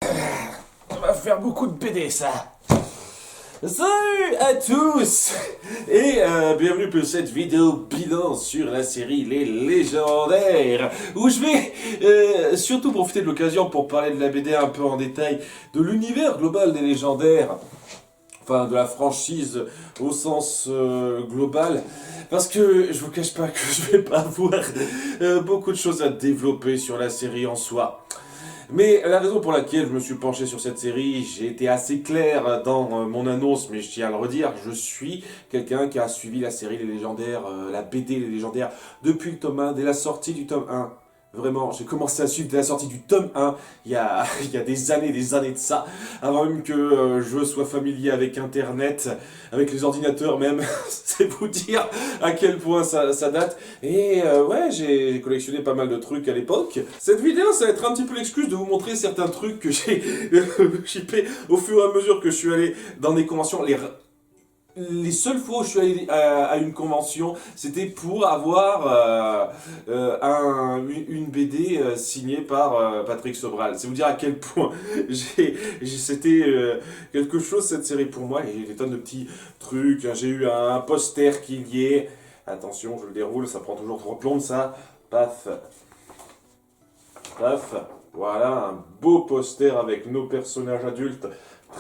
Ça va faire beaucoup de BD, ça. Salut à tous et bienvenue pour cette vidéo bilan sur la série Les Légendaires, où je vais surtout profiter de l'occasion pour parler de la BD un peu en détail, de l'univers global des Légendaires, enfin de la franchise au sens global, parce que je vous cache pas que je vais pas avoir beaucoup de choses à développer sur la série en soi. Mais la raison pour laquelle je me suis penché sur cette série, j'ai été assez clair dans mon annonce, mais je tiens à le redire, je suis quelqu'un qui a suivi la série Les Légendaires, la BD Les Légendaires, depuis le tome 1, dès la sortie du tome 1. Vraiment, j'ai commencé à suivre dès la sortie du tome 1, il y a des années de ça, avant même que je sois familier avec Internet, avec les ordinateurs même, c'est vous dire à quel point ça date. Et ouais, j'ai collectionné pas mal de trucs à l'époque. Cette vidéo, ça va être un petit peu l'excuse de vous montrer certains trucs que j'ai chippés au fur et à mesure que je suis allé dans des conventions. Les seules fois où je suis allé à une convention, c'était pour avoir une BD signée par Patrick Sobral. C'est vous dire à quel point c'était quelque chose cette série pour moi. Et des tonnes de petits trucs. J'ai eu un poster qui y est. Attention, je le déroule, ça prend toujours 3 plombes ça. Paf. Paf. Voilà, un beau poster avec nos personnages adultes.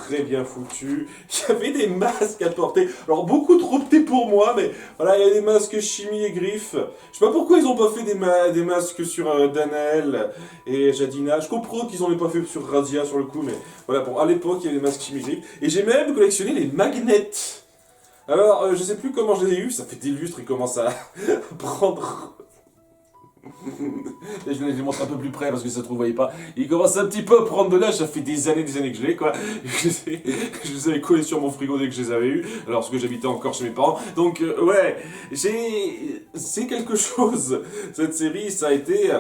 Très bien foutu. Il y avait des masques à porter. Alors beaucoup trop petits pour moi, mais voilà, il y a des masques Chimie et Griffe. Je sais pas pourquoi ils ont pas fait des masques sur Danaël et Jadina. Je comprends qu'ils en aient pas fait sur Radia sur le coup, mais voilà, bon, à l'époque il y avait des masques Chimie et Griffe. Et j'ai même collectionné les magnets. Alors, je sais plus comment je les ai eus, ça fait des lustres, ils commencent à prendre... Je les montre un peu plus près parce que ça se trouve, vous voyez pas. Il commence un petit peu à prendre de l'âge, ça fait des années que je l'ai, quoi. Je les avais collés sur mon frigo dès que je les avais eus, lorsque j'habitais encore chez mes parents. Donc, ouais, c'est quelque chose. Cette série, ça a été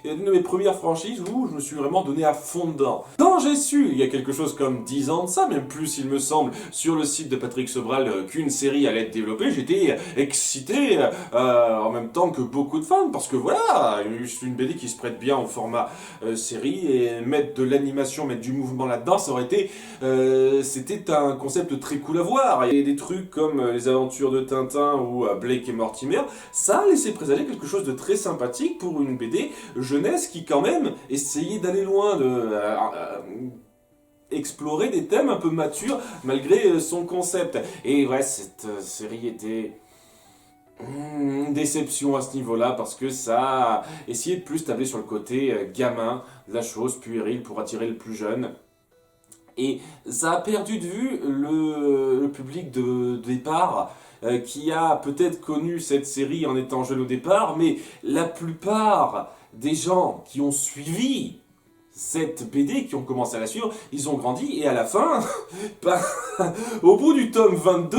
une de mes premières franchises où je me suis vraiment donné à fond dedans. Quand j'ai su, il y a quelque chose comme 10 ans de ça, même plus il me semble, sur le site de Patrick Sobral, qu'une série allait être développée, j'étais excité en même temps que beaucoup de fans, parce que voilà, c'est une BD qui se prête bien au format série, et mettre de l'animation, mettre du mouvement là-dedans, ça aurait été... c'était un concept très cool à voir. Et des trucs comme les aventures de Tintin ou Blake et Mortimer, ça a laissé présager quelque chose de très sympathique pour une BD jeunesse qui quand même essayait d'aller loin, de explorer des thèmes un peu matures malgré son concept. Et ouais, cette série était une déception à ce niveau-là parce que ça a essayé de plus tabler sur le côté gamin de la chose, puéril pour attirer le plus jeune. Et ça a perdu de vue le public de départ qui a peut-être connu cette série en étant jeune au départ, mais la plupart des gens qui ont suivi cette BD, qui ont commencé à la suivre, ils ont grandi et à la fin, ben, au bout du tome 22,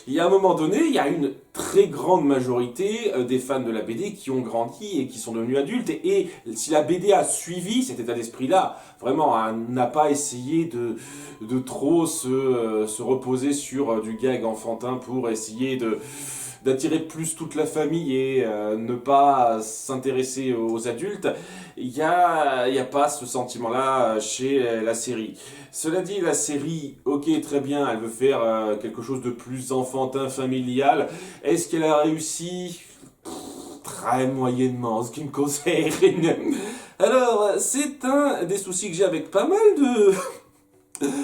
il y a un moment donné, il y a une très grande majorité des fans de la BD qui ont grandi et qui sont devenus adultes. Et si la BD a suivi cet état d'esprit-là, vraiment, n'a pas essayé de trop se reposer sur du gag enfantin pour essayer d'attirer plus toute la famille et ne pas s'intéresser aux adultes, il y a pas ce sentiment-là chez la série. Cela dit, la série, ok, très bien, elle veut faire quelque chose de plus enfantin, familial. Est-ce qu'elle a réussi? Très moyennement, en ce qui me concerne. Alors, c'est un des soucis que j'ai avec pas mal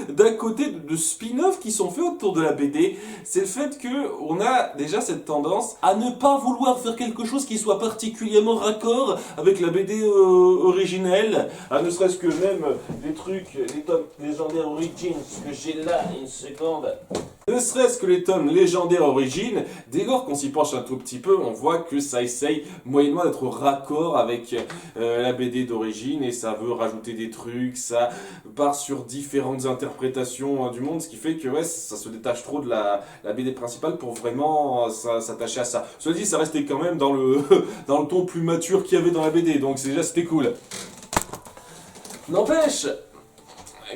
d'un côté de spin-off qui sont faits autour de la BD, c'est le fait que on a déjà cette tendance à ne pas vouloir faire quelque chose qui soit particulièrement raccord avec la BD originelle, ne serait-ce que même les trucs, les tomes légendaires Origins que j'ai là, une seconde. Ne serait-ce que les tomes légendaires Origins, dès lors qu'on s'y penche un tout petit peu, on voit que ça essaye moyennement d'être raccord avec la BD d'origine et ça veut rajouter des trucs, ça part sur différentes interprétations du monde, ce qui fait que ouais, ça se détache trop de la BD principale pour vraiment s'attacher à ça. Cela dit, ça restait quand même dans le, dans le ton plus mature qu'il y avait dans la BD, donc déjà c'était cool. N'empêche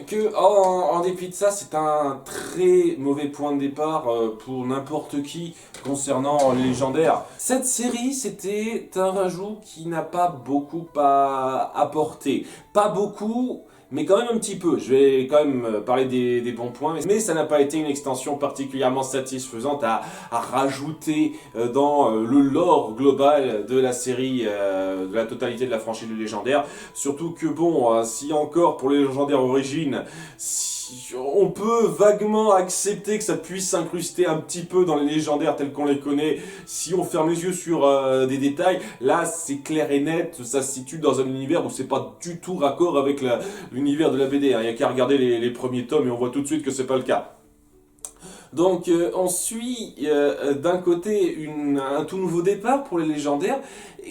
que en dépit de ça, c'est un très mauvais point de départ pour n'importe qui concernant les légendaires. Cette série, c'était un rajout qui n'a pas beaucoup à apporter. Pas beaucoup, mais quand même un petit peu. Je vais quand même parler des bons points, mais ça n'a pas été une extension particulièrement satisfaisante à rajouter dans le lore global de la série, de la totalité de la franchise du légendaire. Surtout que bon, si encore pour les légendaires origines, on peut vaguement accepter que ça puisse s'incruster un petit peu dans les légendaires tels qu'on les connaît, si on ferme les yeux sur des détails. Là, c'est clair et net, ça se situe dans un univers où c'est pas du tout raccord avec l'univers de la BD. Il n'y a qu'à regarder les premiers tomes et on voit tout de suite que c'est pas le cas. Donc on suit d'un côté un tout nouveau départ pour les légendaires,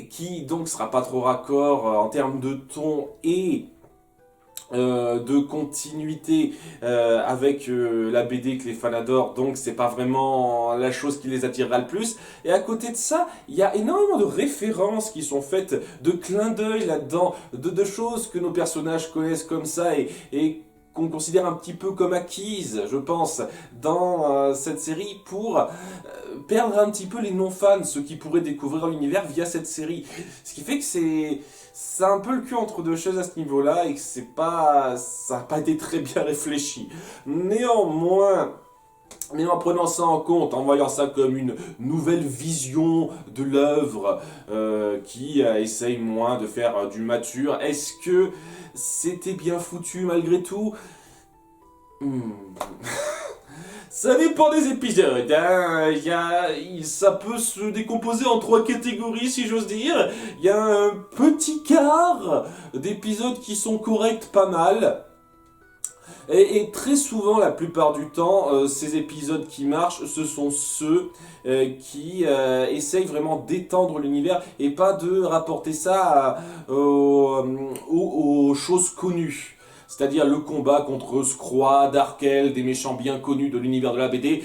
qui donc sera pas trop raccord en termes de ton et de continuité avec la BD que les fans adorent, donc c'est pas vraiment la chose qui les attirera le plus. Et à côté de ça, il y a énormément de références qui sont faites, de clins d'œil là-dedans, de choses que nos personnages connaissent comme ça et qu'on considère un petit peu comme acquises, je pense, dans cette série pour perdre un petit peu les non-fans, ceux qui pourraient découvrir l'univers via cette série. Ce qui fait que c'est un peu le cul entre deux chaises à ce niveau-là et que ça n'a pas été très bien réfléchi. Néanmoins, mais en prenant ça en compte, en voyant ça comme une nouvelle vision de l'œuvre qui essaye moins de faire du mature, est-ce que c'était bien foutu malgré tout? Ça dépend des épisodes, hein. Ça peut se décomposer en 3 catégories si j'ose dire. Il y a un petit quart d'épisodes qui sont corrects, pas mal. Et très souvent, la plupart du temps, ces épisodes qui marchent, ce sont ceux qui essayent vraiment d'étendre l'univers et pas de rapporter ça aux choses connues. C'est-à-dire le combat contre Skrull, Darkel, des méchants bien connus de l'univers de la BD.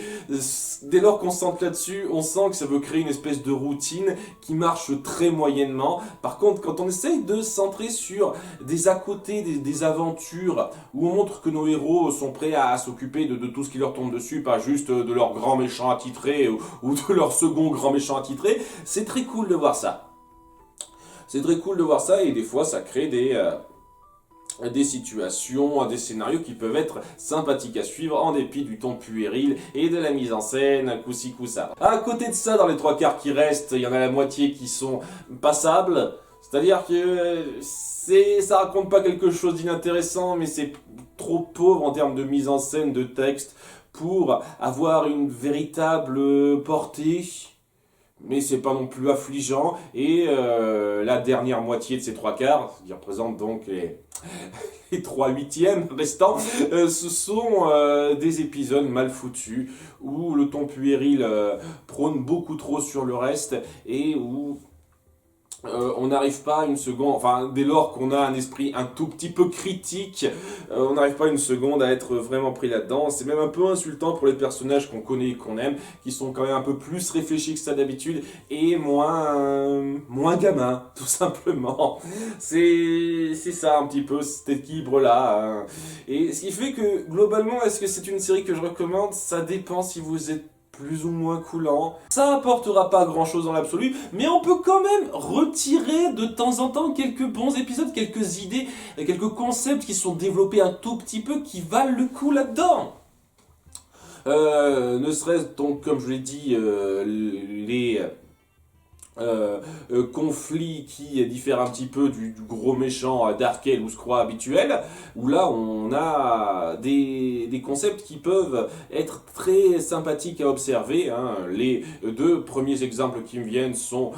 Dès lors qu'on se centre là-dessus, on sent que ça veut créer une espèce de routine qui marche très moyennement. Par contre, quand on essaye de se centrer sur des à côté, des aventures, où on montre que nos héros sont prêts à s'occuper de tout ce qui leur tombe dessus, pas juste de leur grand méchant attitré ou de leur second grand méchant attitré, c'est très cool de voir ça. C'est très cool de voir ça et des fois ça crée des situations, des scénarios qui peuvent être sympathiques à suivre en dépit du ton puéril et de la mise en scène, à coup-ci, coup-ça. À côté de ça, dans les 3 quarts qui restent, il y en a la moitié qui sont passables, c'est-à-dire que ça raconte pas quelque chose d'inintéressant, mais c'est trop pauvre en termes de mise en scène, de texte, pour avoir une véritable portée. Mais c'est pas non plus affligeant, et la dernière moitié de ces 3 quarts, qui représente donc les 3/8 restants, ce sont des épisodes mal foutus, où le ton puéril prône beaucoup trop sur le reste, et où on n'arrive pas une seconde, enfin dès lors qu'on a un esprit un tout petit peu critique, on n'arrive pas une seconde à être vraiment pris là-dedans. C'est même un peu insultant pour les personnages qu'on connaît et qu'on aime, qui sont quand même un peu plus réfléchis que ça d'habitude et moins gamins, tout simplement. C'est ça un petit peu, cet équilibre-là. Hein. Et ce qui fait que globalement, est-ce que c'est une série que je recommande? Ça dépend si vous êtes plus ou moins coulant. Ça apportera pas grand chose dans l'absolu, mais on peut quand même retirer de temps en temps quelques bons épisodes, quelques idées, quelques concepts qui sont développés un tout petit peu, qui valent le coup là-dedans. Ne serait-ce donc, comme je l'ai dit, les conflit qui diffère un petit peu du gros méchant Darkel ou Skrull habituel, où là on a des concepts qui peuvent être très sympathiques à observer. Hein. Les 2 premiers exemples qui me viennent sont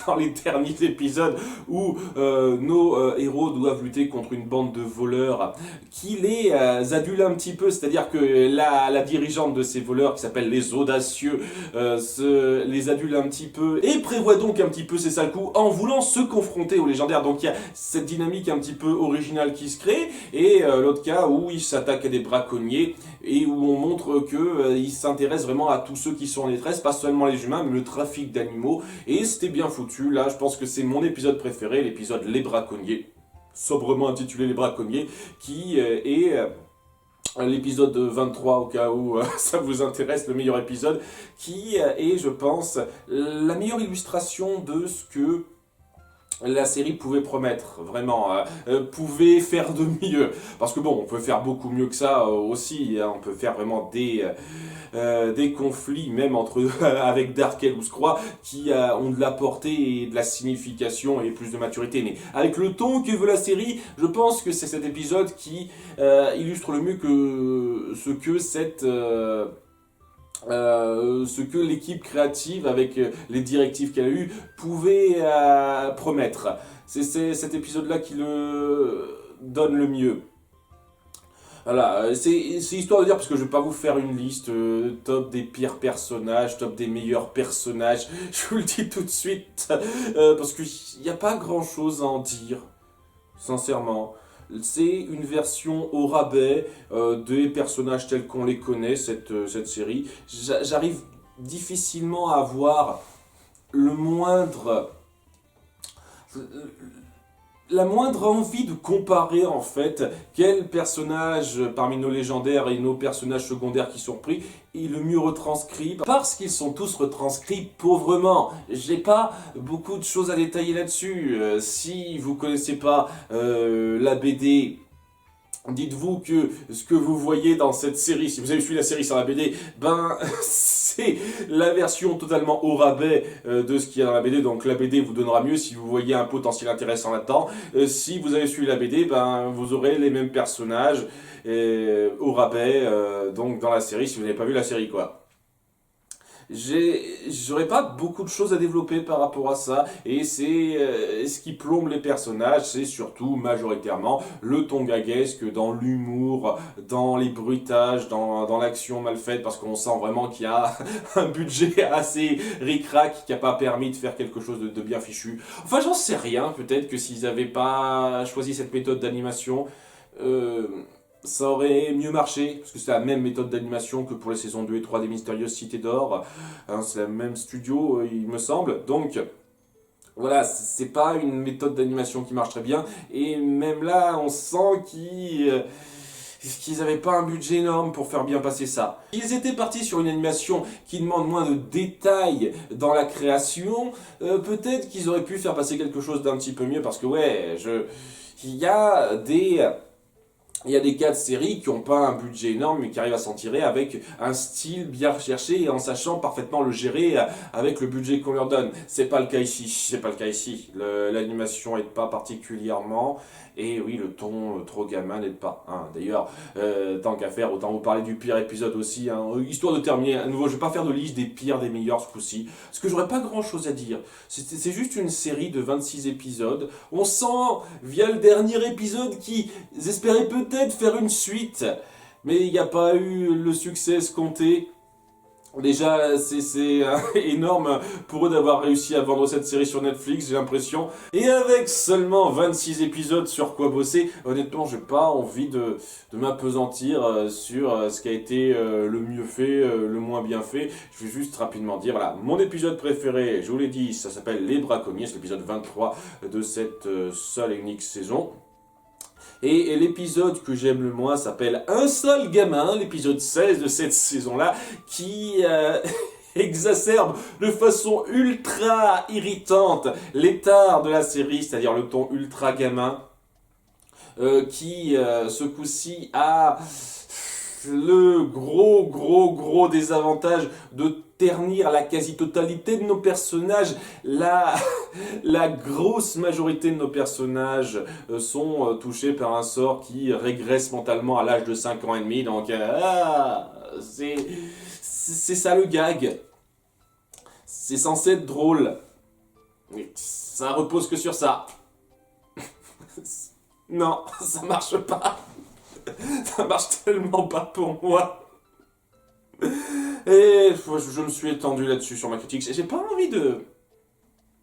dans les derniers épisodes où nos héros doivent lutter contre une bande de voleurs qui les adulent un petit peu, c'est-à-dire que la dirigeante de ces voleurs, qui s'appelle les Audacieux, les adule un petit peu et prévoit donc un petit peu ses sales coups en voulant se confronter aux légendaires. Donc il y a cette dynamique un petit peu originale qui se crée, et l'autre cas où il s'attaque à des braconniers et où on montre qu'il s'intéresse vraiment à tous ceux qui sont en détresse, pas seulement les humains mais le trafic d'animaux, et c'était bien foutu. Là je pense que c'est mon épisode préféré, l'épisode Les Braconniers, sobrement intitulé Les Braconniers, qui est l'épisode 23 au cas où ça vous intéresse, le meilleur épisode, qui est, je pense, la meilleure illustration de ce que la série pouvait promettre, vraiment, pouvait faire de mieux. Parce que bon, on peut faire beaucoup mieux que ça aussi, hein, on peut faire vraiment des conflits, même entre avec Darkel ou Skrull, qui ont de la portée et de la signification et plus de maturité. Mais avec le ton que veut la série, je pense que c'est cet épisode qui illustre le mieux que ce que ce que l'équipe créative, avec les directives qu'elle a eues, pouvait promettre. C'est cet épisode-là qui le donne le mieux. Voilà, c'est histoire de dire, parce que je vais pas vous faire une liste top des pires personnages, top des meilleurs personnages, je vous le dis tout de suite, parce qu'il n'y a pas grand-chose à en dire, sincèrement. C'est une version au rabais des personnages tels qu'on les connaît, cette série. J'arrive difficilement à voir le moindre la moindre envie de comparer en fait quel personnage parmi nos légendaires et nos personnages secondaires qui sont pris est le mieux retranscrit, parce qu'ils sont tous retranscrits pauvrement. J'ai pas beaucoup de choses à détailler là-dessus. Si vous connaissez pas la BD, dites-vous que ce que vous voyez dans cette série, si vous avez suivi la série sur la BD, ben c'est la version totalement au rabais de ce qu'il y a dans la BD. Donc la BD vous donnera mieux si vous voyez un potentiel intéressant là-dedans. Si vous avez suivi la BD, ben vous aurez les mêmes personnages au rabais donc dans la série, si vous n'avez pas vu la série quoi. J'aurais pas beaucoup de choses à développer par rapport à ça, et c'est ce qui plombe les personnages, c'est surtout majoritairement le ton gaguesque, dans l'humour, dans les bruitages, dans l'action mal faite, parce qu'on sent vraiment qu'il y a un budget assez ric-rac qui n'a pas permis de faire quelque chose de bien fichu. Enfin, j'en sais rien, peut-être que s'ils n'avaient pas choisi cette méthode d'animation, ça aurait mieux marché, parce que c'est la même méthode d'animation que pour les saisons 2 et 3 des Mystérieuses Cités d'Or. Hein, c'est le même studio, il me semble. Donc, voilà, c'est pas une méthode d'animation qui marche très bien. Et même là, on sent qu'ils n'avaient pas un budget énorme pour faire bien passer ça. Ils étaient partis sur une animation qui demande moins de détails dans la création. Peut-être qu'ils auraient pu faire passer quelque chose d'un petit peu mieux, parce que ouais, il y a des cas de séries qui n'ont pas un budget énorme mais qui arrivent à s'en tirer avec un style bien recherché et en sachant parfaitement le gérer avec le budget qu'on leur donne. C'est pas le cas ici, c'est pas le cas ici. L'animation n'aide pas particulièrement, et oui, le ton trop gamin n'aide pas. Hein. D'ailleurs, tant qu'à faire, autant vous parler du pire épisode aussi. Hein. Histoire de terminer, à nouveau, je vais pas faire de liste des pires, des meilleurs ce coup-ci, parce que j'aurais pas grand-chose à dire. C'est juste une série de 26 épisodes. On sent, via le dernier épisode, qu'ils espéraient peut-être faire une suite, mais il n'y a pas eu le succès escompté. Déjà, c'est énorme pour eux d'avoir réussi à vendre cette série sur Netflix, j'ai l'impression. Et avec seulement 26 épisodes sur quoi bosser, honnêtement, j'ai pas envie de m'appesantir sur ce qui a été le mieux fait, le moins bien fait. Je vais juste rapidement dire, voilà, mon épisode préféré, je vous l'ai dit, ça s'appelle Les Braconniers, c'est l'épisode 23 de cette seule et unique saison. Et l'épisode que j'aime le moins s'appelle Un seul gamin, l'épisode 16 de cette saison-là, qui exacerbe de façon ultra irritante l'état de la série, c'est-à-dire le ton ultra gamin, qui ce coup-ci a le gros désavantage de ternir la quasi-totalité de nos personnages. La grosse majorité de nos personnages sont touchés par un sort qui régresse mentalement à l'âge de 5 ans et demi. Donc, c'est ça le gag. C'est censé être drôle. Ça repose que sur ça. Non, ça marche pas. Ça marche tellement pas pour moi. Et je me suis étendu là-dessus sur ma critique. J'ai pas envie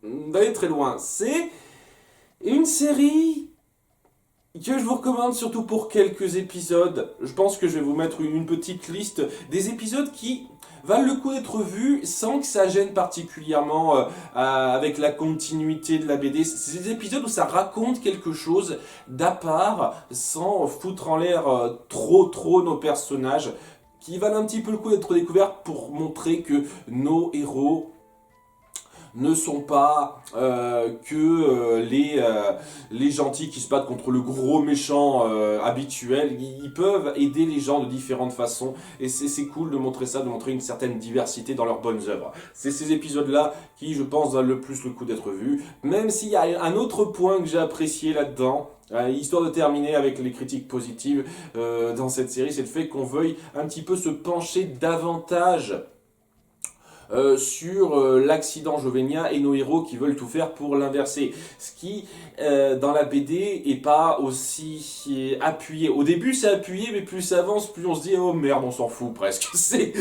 d'aller très loin. C'est une série que je vous recommande surtout pour quelques épisodes. Je pense que je vais vous mettre une petite liste des épisodes qui valent le coup d'être vus sans que ça gêne particulièrement avec la continuité de la BD. C'est des épisodes où ça raconte quelque chose d'à part, sans foutre en l'air trop nos personnages, qui valent un petit peu le coup d'être découverts pour montrer que nos héros ne sont pas les gentils qui se battent contre le gros méchant habituel. Ils peuvent aider les gens de différentes façons, et c'est cool de montrer ça, de montrer une certaine diversité dans leurs bonnes œuvres. C'est ces épisodes-là qui, je pense, valent le plus le coup d'être vus, même s'il y a un autre point que j'ai apprécié là-dedans, histoire de terminer avec les critiques positives dans cette série, c'est le fait qu'on veuille un petit peu se pencher davantage sur l'accident Jovenia et nos héros qui veulent tout faire pour l'inverser. Ce qui, dans la BD, est pas aussi appuyé. Au début, c'est appuyé, mais plus ça avance, plus on se dit « Oh merde, on s'en fout presque. » C'est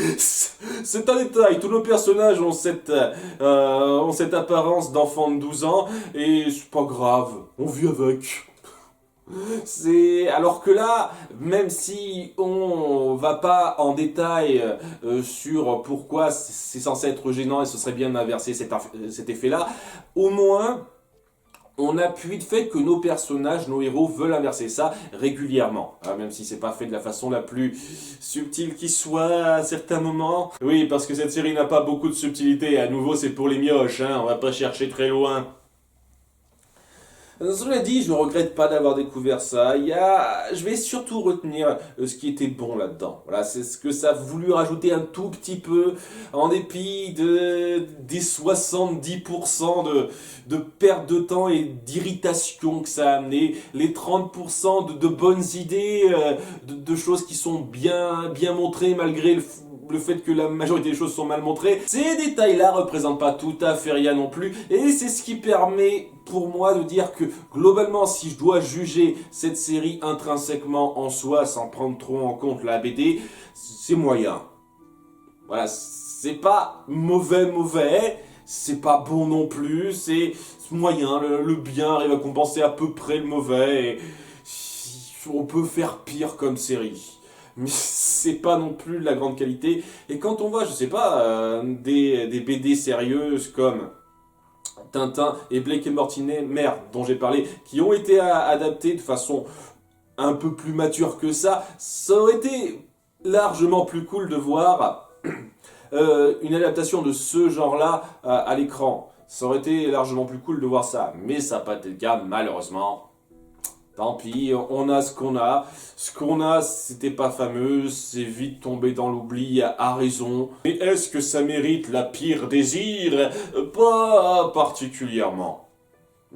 un détail. Tous nos personnages ont cette apparence d'enfants de 12 ans, et c'est pas grave. On vit avec. Alors que là, même si on va pas en détail sur pourquoi c'est censé être gênant et ce serait bien d'inverser cet effet-là, au moins on appuie le fait que nos personnages, nos héros veulent inverser ça régulièrement, même si c'est pas fait de la façon la plus subtile qui soit à certains moments. Oui, parce que cette série n'a pas beaucoup de subtilité, à nouveau c'est pour les mioches, on va pas chercher très loin. Cela dit, je ne regrette pas d'avoir découvert ça. Je vais surtout retenir ce qui était bon là-dedans. Voilà, c'est ce que ça a voulu rajouter un tout petit peu, en dépit des 70% de perte de temps et d'irritation que ça a amené, les 30% de bonnes idées, de choses qui sont bien montrées malgré le fait que la majorité des choses sont mal montrées. Ces détails-là représentent pas tout à fait rien non plus, et c'est ce qui permet pour moi de dire que globalement, si je dois juger cette série intrinsèquement en soi, sans prendre trop en compte la BD, c'est moyen. Voilà, c'est pas mauvais, c'est pas bon non plus, c'est moyen, le bien arrive à compenser à peu près le mauvais, et on peut faire pire comme série. Mais c'est pas non plus de la grande qualité. Et quand on voit, je sais pas, des BD sérieuses comme Tintin et Blake et Mortimer, dont j'ai parlé, qui ont été adaptés de façon un peu plus mature que ça aurait été largement plus cool de voir une adaptation de ce genre-là à l'écran. Ça aurait été largement plus cool de voir ça, mais ça n'a pas été le cas, malheureusement. Tant pis, on a ce qu'on a. Ce qu'on a, c'était pas fameux, c'est vite tombé dans l'oubli, à raison. Mais est-ce que ça mérite la pire désir? Pas particulièrement.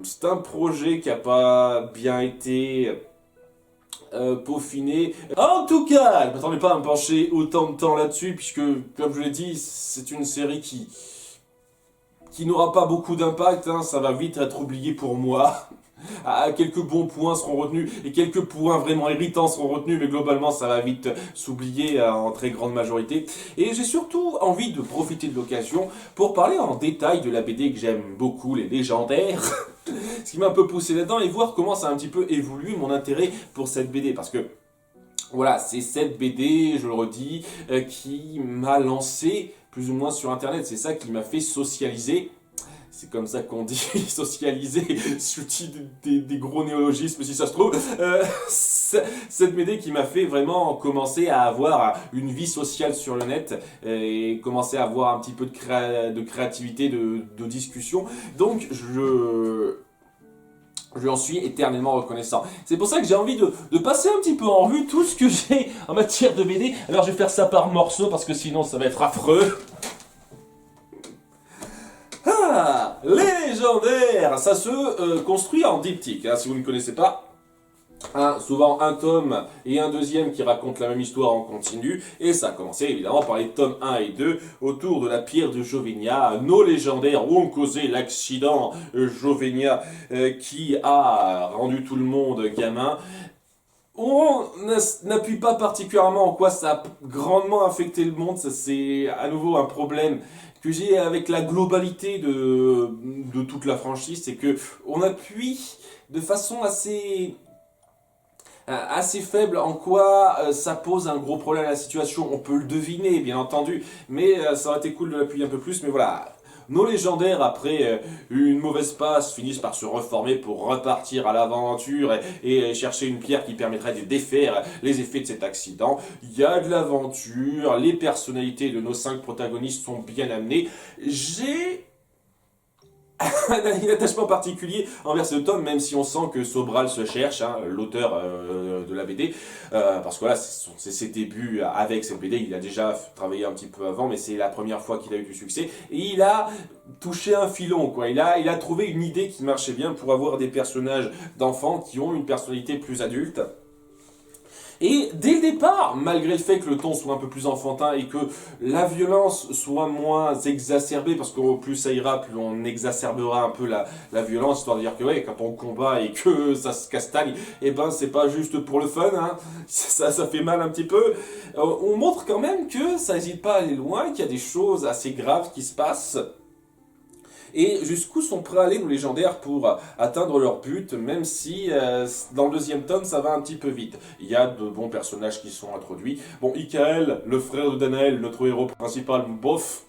C'est un projet qui a pas bien été peaufiné. En tout cas, je ne m'attendais pas à me pencher autant de temps là-dessus, puisque, comme je l'ai dit, c'est une série qui n'aura pas beaucoup d'impact, ça va vite être oublié pour moi. Quelques bons points seront retenus et quelques points vraiment irritants seront retenus, mais globalement ça va vite s'oublier en très grande majorité. Et j'ai surtout envie de profiter de l'occasion pour parler en détail de la BD que j'aime beaucoup, les légendaires, ce qui m'a un peu poussé là-dedans, et voir comment ça a un petit peu évolué mon intérêt pour cette BD, parce que voilà, c'est cette BD, je le redis, qui m'a lancé plus ou moins sur internet, c'est ça qui m'a fait socialiser. C'est comme ça qu'on dit socialiser, j'utilise des gros néologismes si ça se trouve. Cette BD qui m'a fait vraiment commencer à avoir une vie sociale sur le net et commencer à avoir un petit peu de créativité, de discussion. Donc je lui en suis éternellement reconnaissant. C'est pour ça que j'ai envie de passer un petit peu en revue tout ce que j'ai en matière de BD. Alors je vais faire ça par morceaux parce que sinon ça va être affreux. Les légendaires, ça se construit en diptyque, si vous ne connaissez pas. Souvent un tome et un deuxième qui racontent la même histoire en continu, et ça a commencé évidemment par les tomes 1 et 2 autour de la pierre de Jovenia. Nos légendaires ont causé l'accident Jovenia qui a rendu tout le monde gamin. On n'appuie pas particulièrement en quoi ça a grandement affecté le monde, ça c'est à nouveau un problème que j'ai avec la globalité de toute la franchise, c'est que on appuie de façon assez assez faible. En quoi ça pose un gros problème à la situation, on peut le deviner, bien entendu, mais ça aurait été cool de l'appuyer un peu plus, mais voilà. Nos légendaires, après une mauvaise passe, finissent par se reformer pour repartir à l'aventure et chercher une pierre qui permettrait de défaire les effets de cet accident. Il y a de l'aventure, les personnalités de nos 5 protagonistes sont bien amenées. J'ai un attachement particulier envers ce tome, même si on sent que Sobral se cherche, hein, l'auteur de la BD, parce que voilà, c'est ses débuts avec cette BD, il a déjà travaillé un petit peu avant, mais c'est la première fois qu'il a eu du succès, et il a touché un filon, quoi. Il a trouvé une idée qui marchait bien pour avoir des personnages d'enfants qui ont une personnalité plus adulte. Et dès le départ, malgré le fait que le ton soit un peu plus enfantin et que la violence soit moins exacerbée, parce que plus ça ira, plus on exacerbera un peu la violence, histoire de dire que ouais, quand on combat et que ça se castagne, et ben c'est pas juste pour le fun, hein, ça fait mal un petit peu. On montre quand même que ça n'hésite pas à aller loin, qu'il y a des choses assez graves qui se passent. Et jusqu'où sont prêts à aller nos légendaires pour atteindre leur but, même si dans le 2e tome ça va un petit peu vite. Il y a de bons personnages qui sont introduits. Bon, Ikael, le frère de Danael, notre héros principal, bof.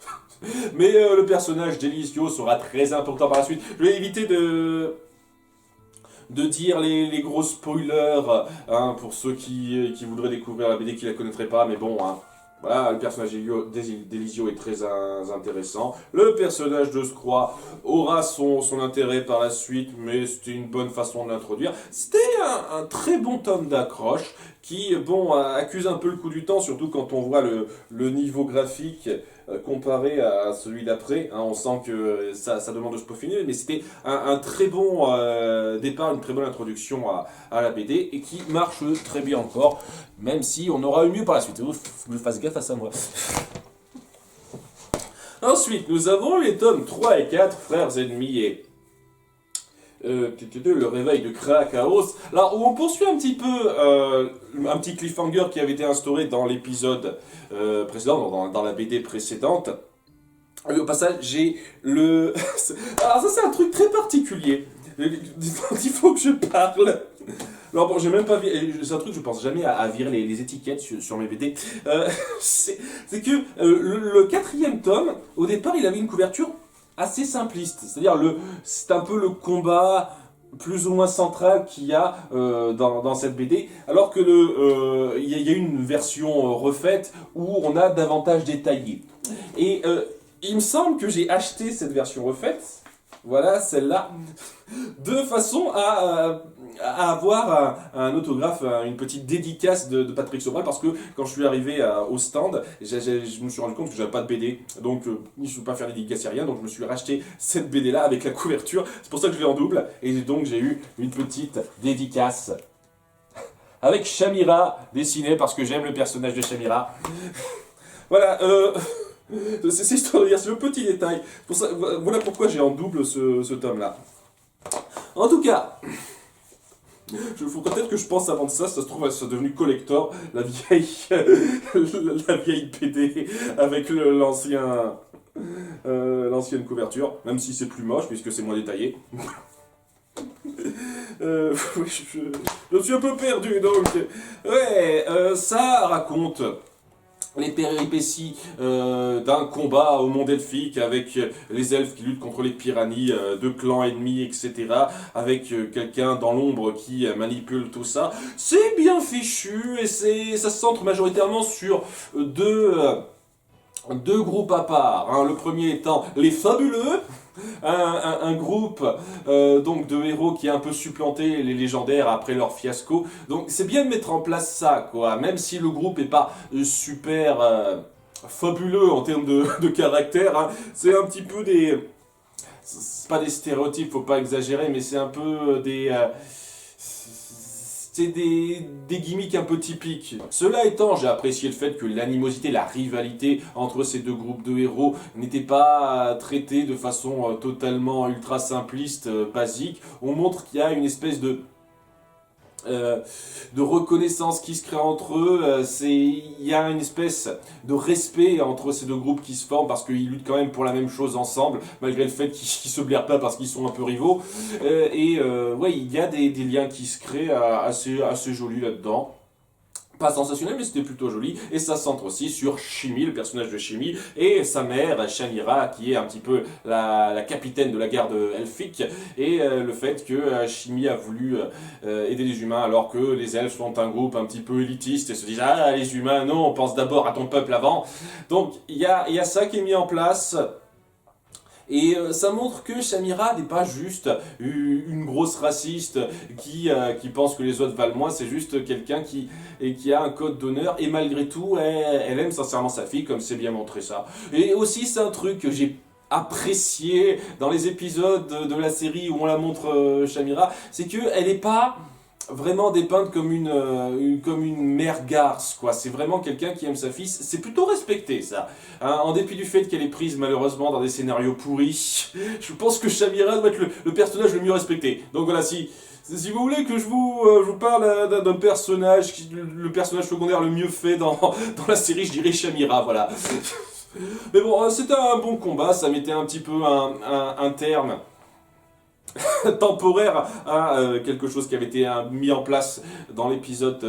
Mais le personnage d'Elisio sera très important par la suite. Je vais éviter de dire les gros spoilers, hein, pour ceux qui voudraient découvrir la BD qui la connaîtraient pas, mais bon, hein. Voilà, le personnage d'Elisio est très intéressant. Le personnage de Scroix aura son intérêt par la suite, mais c'était une bonne façon de l'introduire. C'était un très bon tome d'accroche qui, bon, accuse un peu le coup du temps, surtout quand on voit le niveau graphique comparé à celui d'après. Hein, on sent que ça demande de se peaufiner, mais c'était un très bon départ, une très bonne introduction à la BD, et qui marche très bien encore, même si on aura eu mieux par la suite. Ouf, je fasse gaffe à ça, moi. Ensuite, nous avons les tomes 3 et 4, Frères ennemis et le réveil de Kraakaos. Là où on poursuit un petit peu un petit cliffhanger qui avait été instauré dans l'épisode précédent, dans la BD précédente. Au passage, j'ai le... Alors ça, c'est un truc très particulier dont il faut que je parle. Alors bon, j'ai même pas c'est un truc, je pense jamais à virer les étiquettes sur mes BD. C'est que le 4e tome, au départ, il avait une couverture assez simpliste. C'est-à-dire, c'est un peu le combat plus ou moins central qu'il y a dans cette BD, alors que il y a une version refaite où on a davantage détaillé. Et il me semble que j'ai acheté cette version refaite, voilà, celle-là, de façon à avoir un autographe, une petite dédicace de Patrick Sobral, parce que quand je suis arrivé au stand, je me suis rendu compte que j'avais pas de BD, donc je ne peux pas faire de dédicace et rien, donc je me suis racheté cette BD-là avec la couverture, c'est pour ça que je l'ai en double, et donc j'ai eu une petite dédicace avec Shamira dessinée, parce que j'aime le personnage de Shamira. Voilà, c'est histoire de dire, c'est le petit détail. Pour ça, voilà pourquoi j'ai en double ce tome-là. En tout cas, il faudrait peut-être que je pense avant de ça, ça se trouve, c'est devenu collector, la vieille BD avec l'ancienne couverture, même si c'est plus moche puisque c'est moins détaillé. Oui, je suis un peu perdu, donc. Ouais, ça raconte les péripéties d'un combat au monde elfique avec les elfes qui luttent contre les piranhas, deux clans ennemis, etc. Avec quelqu'un dans l'ombre qui manipule tout ça. C'est bien fichu et ça se centre majoritairement sur deux groupes à part. Hein. Le premier étant les fabuleux. Un groupe donc de héros qui a un peu supplanté les légendaires après leur fiasco. Donc c'est bien de mettre en place ça, quoi. Même si le groupe est pas super fabuleux en termes de caractère, hein. C'est un petit peu des... C'est pas des stéréotypes, faut pas exagérer, mais c'est un peu c'est des gimmicks un peu typiques. Cela étant, j'ai apprécié le fait que l'animosité, la rivalité entre ces deux groupes de héros n'était pas traitée de façon totalement ultra simpliste, basique. On montre qu'il y a une espèce de de reconnaissance qui se crée entre eux. Il y a une espèce de respect entre ces deux groupes qui se forment parce qu'ils luttent quand même pour la même chose ensemble, malgré le fait qu'ils se blairent pas parce qu'ils sont un peu rivaux. Ouais, il y a des liens qui se créent assez jolis là-dedans. Pas sensationnel, mais c'était plutôt joli. Et ça centre aussi sur Shimi, le personnage de Shimi, et sa mère, Shamira, qui est un petit peu la capitaine de la garde elfique. Et le fait que Shimi a voulu aider les humains alors que les elfes sont un groupe un petit peu élitiste et se disent « Ah, les humains, non, on pense d'abord à ton peuple avant ». Donc, il y a ça qui est mis en place. Et ça montre que Shamira n'est pas juste une grosse raciste qui pense que les autres valent moins, c'est juste quelqu'un qui a un code d'honneur et malgré tout, elle aime sincèrement sa fille, comme c'est bien montré ça. Et aussi, c'est un truc que j'ai apprécié dans les épisodes la série où on la montre Shamira, c'est qu'elle n'est pas vraiment dépeinte comme comme une mère garce, quoi. C'est vraiment quelqu'un qui aime sa fille. C'est plutôt respecté, ça. Hein, en dépit du fait qu'elle est prise, malheureusement, dans des scénarios pourris, je pense que Shamira doit être le personnage le mieux respecté. Donc voilà, si vous voulez que je vous parle d'un personnage, le personnage secondaire le mieux fait dans la série, je dirais Shamira, voilà. Mais bon, c'était un bon combat, ça mettait un petit peu un terme temporaire à quelque chose qui avait été mis en place dans l'épisode,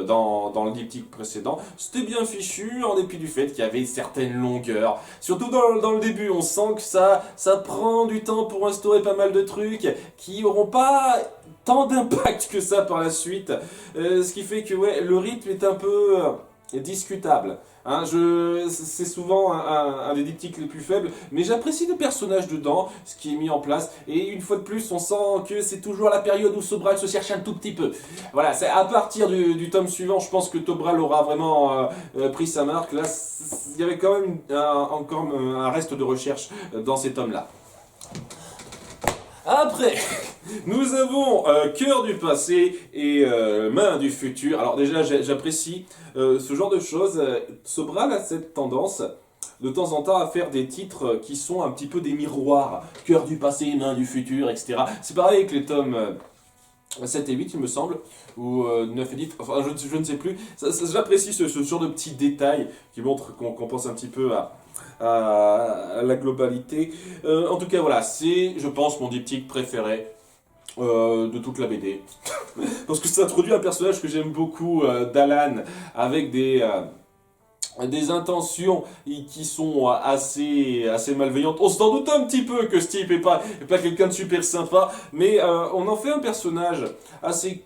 dans le diptyque précédent. C'était bien fichu, en dépit du fait qu'il y avait certaines longueurs. Surtout dans le début, on sent que ça prend du temps pour instaurer pas mal de trucs qui n'auront pas tant d'impact que ça par la suite. Ce qui fait que ouais, le rythme est un peu discutable. Hein, c'est souvent un des diptyques les plus faibles, mais j'apprécie le personnage dedans, ce qui est mis en place, et une fois de plus, on sent que c'est toujours la période où Sobral se cherche un tout petit peu. Voilà, c'est à partir du tome suivant, je pense que Tobral aura vraiment pris sa marque. Là, il y avait quand même encore un reste de recherche dans ces tomes-là. Après, nous avons Cœur du passé et Main du futur. Alors déjà, j'apprécie ce genre de choses. Sobral a cette tendance, de temps en temps, à faire des titres qui sont un petit peu des miroirs. Cœur du passé, Main du futur, etc. C'est pareil avec les tomes 7 et 8, il me semble, ou 9 et 10, enfin je ne sais plus. J'apprécie ce genre de petits détails qui montrent qu'on pense un petit peu à la globalité. En tout cas, voilà, c'est, je pense, mon diptyque préféré de toute la BD. Parce que ça introduit un personnage que j'aime beaucoup, d'Alan, avec des intentions qui sont assez malveillantes. On s'en doute un petit peu que ce type est pas quelqu'un de super sympa, mais on en fait un personnage assez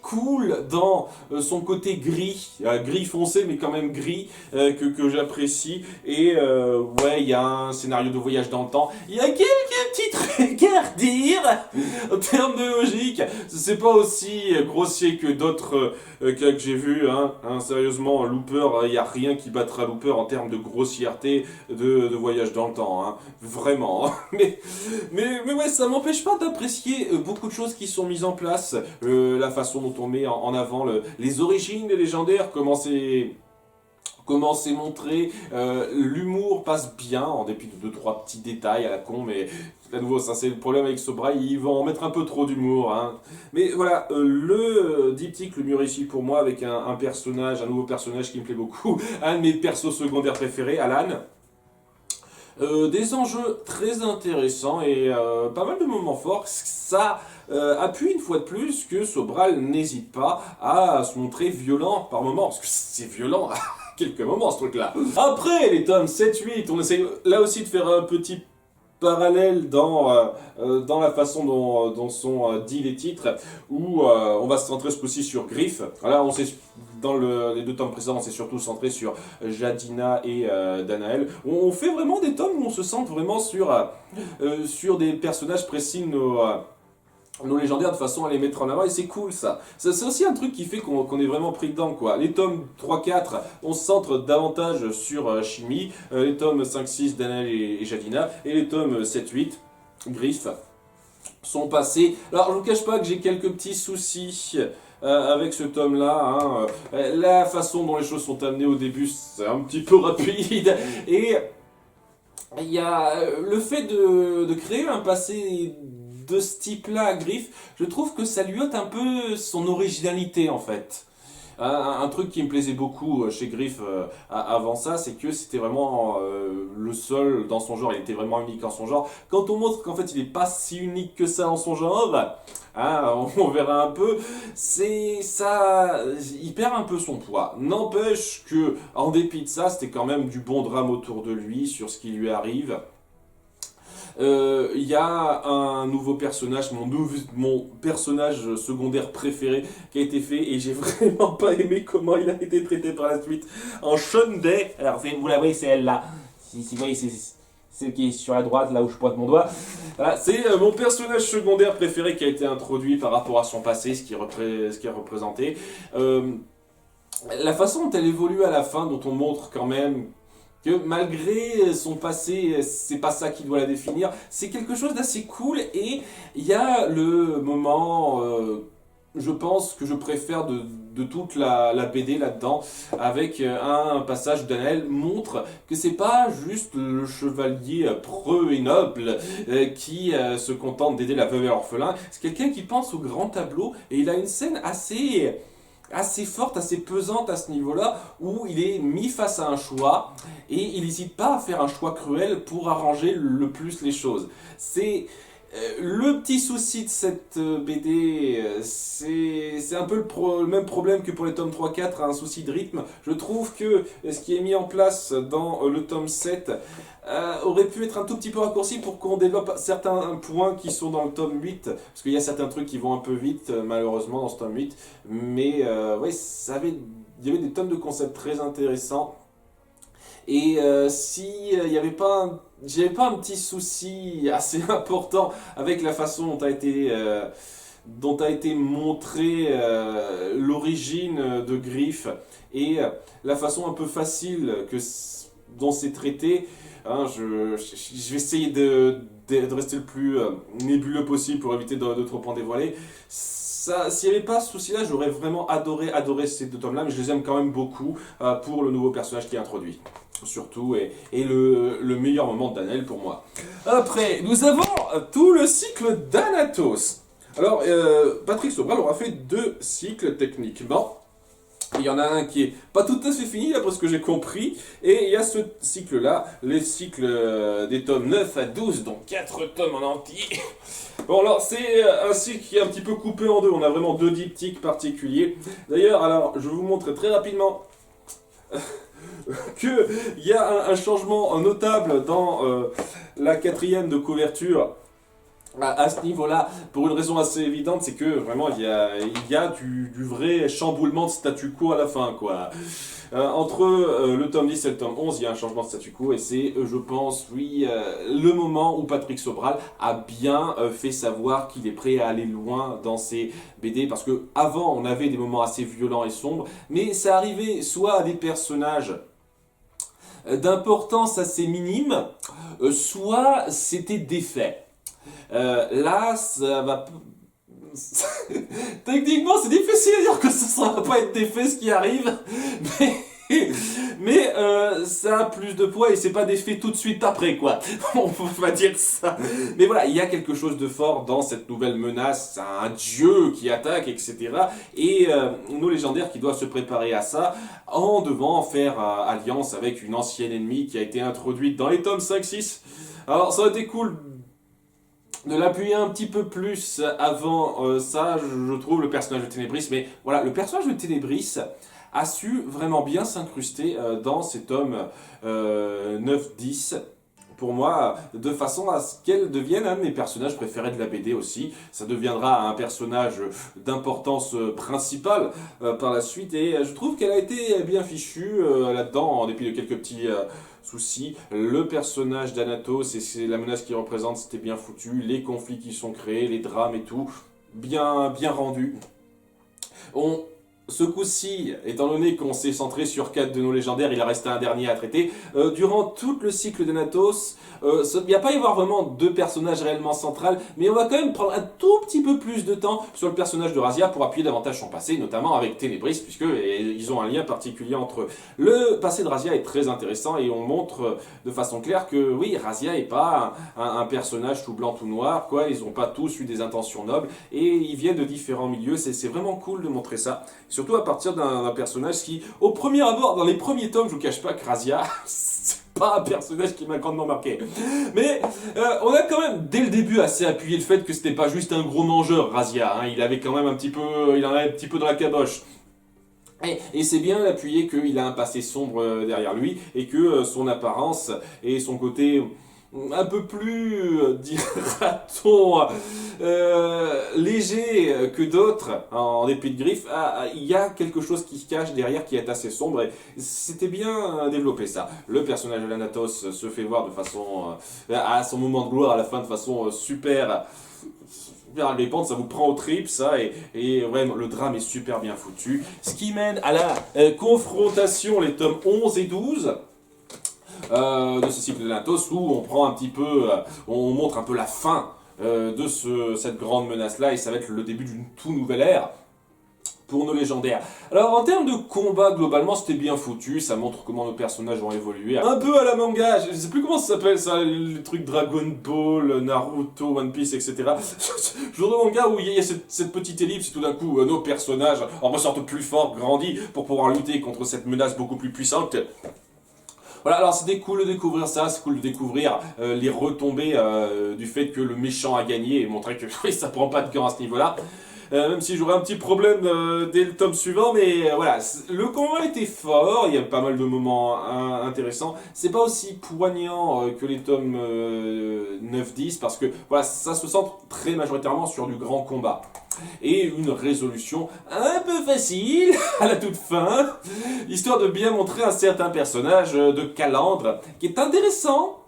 cool dans son côté gris, gris foncé mais quand même gris, que j'apprécie. Et ouais, il y a un scénario de voyage dans le temps, il y a quelques petits trucs à redire en termes de logique. C'est pas aussi grossier que d'autres cas que j'ai vus, hein. Sérieusement, Looper, il n'y a rien qui battra Looper en termes de grossièreté de voyage dans le temps, hein. Vraiment. Mais ouais, ça m'empêche pas d'apprécier beaucoup de choses qui sont mises en place. La façon dont on met en avant les origines des légendaires, comment c'est montré, l'humour passe bien, en dépit de 2-3 petits détails à la con, mais à nouveau, ça c'est le problème avec Sobral, ils vont en mettre un peu trop d'humour. Hein. Mais voilà, le diptyque le mieux réussi pour moi, avec un nouveau personnage qui me plaît beaucoup, un de mes persos secondaires préférés, Alan. Des enjeux très intéressants et pas mal de moments forts. Ça appuie une fois de plus que Sobral n'hésite pas à se montrer violent par moments, parce que c'est violent à quelques moments ce truc-là. Après les tomes 7-8, on essaie là aussi de faire un petit parallèle dans la façon dont sont dits les titres, où on va se centrer ce coup-ci sur Griff. Là, dans les 2 tomes précédents, on s'est surtout centré sur Jadina et Danaël. On fait vraiment des tomes où on se centre vraiment sur des personnages précis, nos légendaires, de façon à les mettre en avant, et c'est cool ça. C'est aussi un truc qui fait qu'on est vraiment pris dedans, quoi. Les tomes 3-4, on se centre davantage sur Shimi, les tomes 5-6, Danaël et Jadina, et les tomes 7-8, Griff, sont passés. Alors je vous cache pas que j'ai quelques petits soucis avec ce tome-là, hein. La façon dont les choses sont amenées au début, c'est un petit peu rapide, et il y a le fait de créer un passé de ce type-là, Griff, je trouve que ça lui ôte un peu son originalité en fait. Un truc qui me plaisait beaucoup chez Griff avant ça, c'est que c'était vraiment le seul dans son genre, il était vraiment unique en son genre. Quand on montre qu'en fait il n'est pas si unique que ça en son genre, on verra un peu, c'est ça, il perd un peu son poids. N'empêche que, en dépit de ça, c'était quand même du bon drame autour de lui, sur ce qui lui arrive. Il y a un nouveau personnage, mon personnage secondaire préféré qui a été fait et j'ai vraiment pas aimé comment il a été traité par la suite. En Shundai, alors vous la voyez, c'est elle là. Si vous voyez, c'est celle qui est sur la droite, là où je pointe mon doigt. Voilà, c'est mon personnage secondaire préféré qui a été introduit par rapport à son passé, ce qui est représenté. La façon dont elle évolue à la fin, dont on montre quand même que malgré son passé, c'est pas ça qui doit la définir. C'est quelque chose d'assez cool et il y a le moment, je pense, que je préfère de toute la BD là-dedans, avec un passage où Daniel montre que c'est pas juste le chevalier preux et noble qui se contente d'aider la veuve et l'orphelin, c'est quelqu'un qui pense au grand tableau et il a une scène assez forte, assez pesante à ce niveau-là, où il est mis face à un choix et il n'hésite pas à faire un choix cruel pour arranger le plus les choses. C'est le petit souci de cette BD, c'est un peu le même problème que pour les tomes 3-4, un souci de rythme. Je trouve que ce qui est mis en place dans le tome 7 aurait pu être un tout petit peu raccourci pour qu'on développe certains points qui sont dans le tome 8, parce qu'il y a certains trucs qui vont un peu vite, malheureusement, dans ce tome 8, mais ouais, il y avait des tonnes de concepts très intéressants. Et si il n'y avait pas j'avais pas un petit souci assez important avec la façon dont a été montrée l'origine de Griff et la façon un peu facile dont c'est traité, je vais essayer de rester le plus nébuleux possible pour éviter de trop en dévoiler. S'il n'y avait pas ce souci-là, j'aurais vraiment adoré ces deux tomes-là, mais je les aime quand même beaucoup pour le nouveau personnage qui est introduit. Surtout, et le meilleur moment de Daniel pour moi. Après, nous avons tout le cycle d'Anatos. Alors, Patrick Sobral aura fait 2 cycles techniquement. Il y en a un qui est pas tout à fait fini, d'après ce que j'ai compris. Et il y a ce cycle-là, les cycles des tomes 9 à 12, donc 4 tomes en entier. Bon, alors, c'est un cycle qui est un petit peu coupé en deux. On a vraiment 2 diptyques particuliers. D'ailleurs, alors, je vais vous montrer très rapidement qu'il y a un changement notable dans la 4e de couverture. À ce niveau-là, pour une raison assez évidente, c'est que vraiment il y a du vrai chamboulement de statu quo à la fin, quoi. Entre le tome 10 et le tome 11, il y a un changement de statu quo et c'est, je pense, oui, le moment où Patrick Sobral a bien fait savoir qu'il est prêt à aller loin dans ses BD, parce que avant on avait des moments assez violents et sombres, mais ça arrivait soit à des personnages d'importance assez minime, soit c'était des faits. Là, ça va. Techniquement, c'est difficile à dire que ça va pas être des faits ce qui arrive, mais ça a plus de poids et c'est pas des faits tout de suite après, quoi. On va dire ça. Mais voilà, il y a quelque chose de fort dans cette nouvelle menace, un dieu qui attaque, etc. Et nos légendaires qui doivent se préparer à ça en devant faire alliance avec une ancienne ennemie qui a été introduite dans les tomes 5-6. Alors, ça aurait été cool de l'appuyer un petit peu plus avant ça, je trouve, le personnage de Ténébris. Mais voilà, le personnage de Ténébris a su vraiment bien s'incruster dans ces tomes 9-10. Pour moi, de façon à ce qu'elle devienne un de mes personnages préférés de la BD aussi. Ça deviendra un personnage d'importance principale par la suite. Et je trouve qu'elle a été bien fichue là-dedans, en dépit de quelques petits soucis. Le personnage d'Anatos et c'est la menace qu'il représente, c'était bien foutu. Les conflits qui sont créés, les drames et tout, bien rendu. Ce coup-ci, étant donné qu'on s'est centré sur 4 de nos légendaires, il en restait un dernier à traiter. Durant tout le cycle d'Anatos, il n'y a pas y avoir vraiment deux personnages réellement centrales, mais on va quand même prendre un tout petit peu plus de temps sur le personnage de Razia pour appuyer davantage son passé, notamment avec Ténébris, puisque ils ont un lien particulier entre eux. Le passé de Razia est très intéressant et on montre de façon claire que oui, Razia est pas un personnage tout blanc tout noir, quoi. Ils n'ont pas tous eu des intentions nobles et ils viennent de différents milieux. C'est vraiment cool de montrer ça. Surtout à partir d'un personnage qui, au premier abord, dans les premiers tomes, je vous cache pas que Razia, c'est pas un personnage qui m'a grandement marqué. Mais on a quand même, dès le début, assez appuyé le fait que c'était pas juste un gros mangeur, Razia. Hein. Il avait quand même il en avait un petit peu dans la caboche. Et c'est bien d'appuyer qu'il a un passé sombre derrière lui et que son apparence et son côté un peu plus, dira-t-on, léger que d'autres, en dépit de griffes, il y a quelque chose qui se cache derrière qui est assez sombre et c'était bien développé ça. Le personnage de l'Anatos se fait voir de façon, à son moment de gloire à la fin de façon super alépante, ça vous prend aux tripes ça et vraiment le drame est super bien foutu. Ce qui mène à la confrontation, les tomes 11 et 12. De ce cycle de l'Anatos où on prend un petit peu, on montre un peu la fin de cette grande menace-là et ça va être le début d'une tout nouvelle ère pour nos légendaires. Alors en termes de combat, globalement c'était bien foutu, ça montre comment nos personnages ont évolué. Un peu à la manga, je sais plus comment ça s'appelle ça, les trucs Dragon Ball, Naruto, One Piece, etc. Genre de manga où il y a cette petite ellipse et tout d'un coup nos personnages en ressortent plus forts, grandis pour pouvoir lutter contre cette menace beaucoup plus puissante. Voilà, alors c'était cool de découvrir ça, c'est cool de découvrir les retombées du fait que le méchant a gagné et montrer que oui, ça prend pas de gants à ce niveau-là. Même si j'aurais un petit problème dès le tome suivant, mais voilà, le combat était fort, il y a pas mal de moments intéressants. C'est pas aussi poignant que les tomes 9-10 parce que voilà, ça se centre très majoritairement sur du grand combat. Et une résolution un peu facile à la toute fin, histoire de bien montrer un certain personnage de Calandre qui est intéressant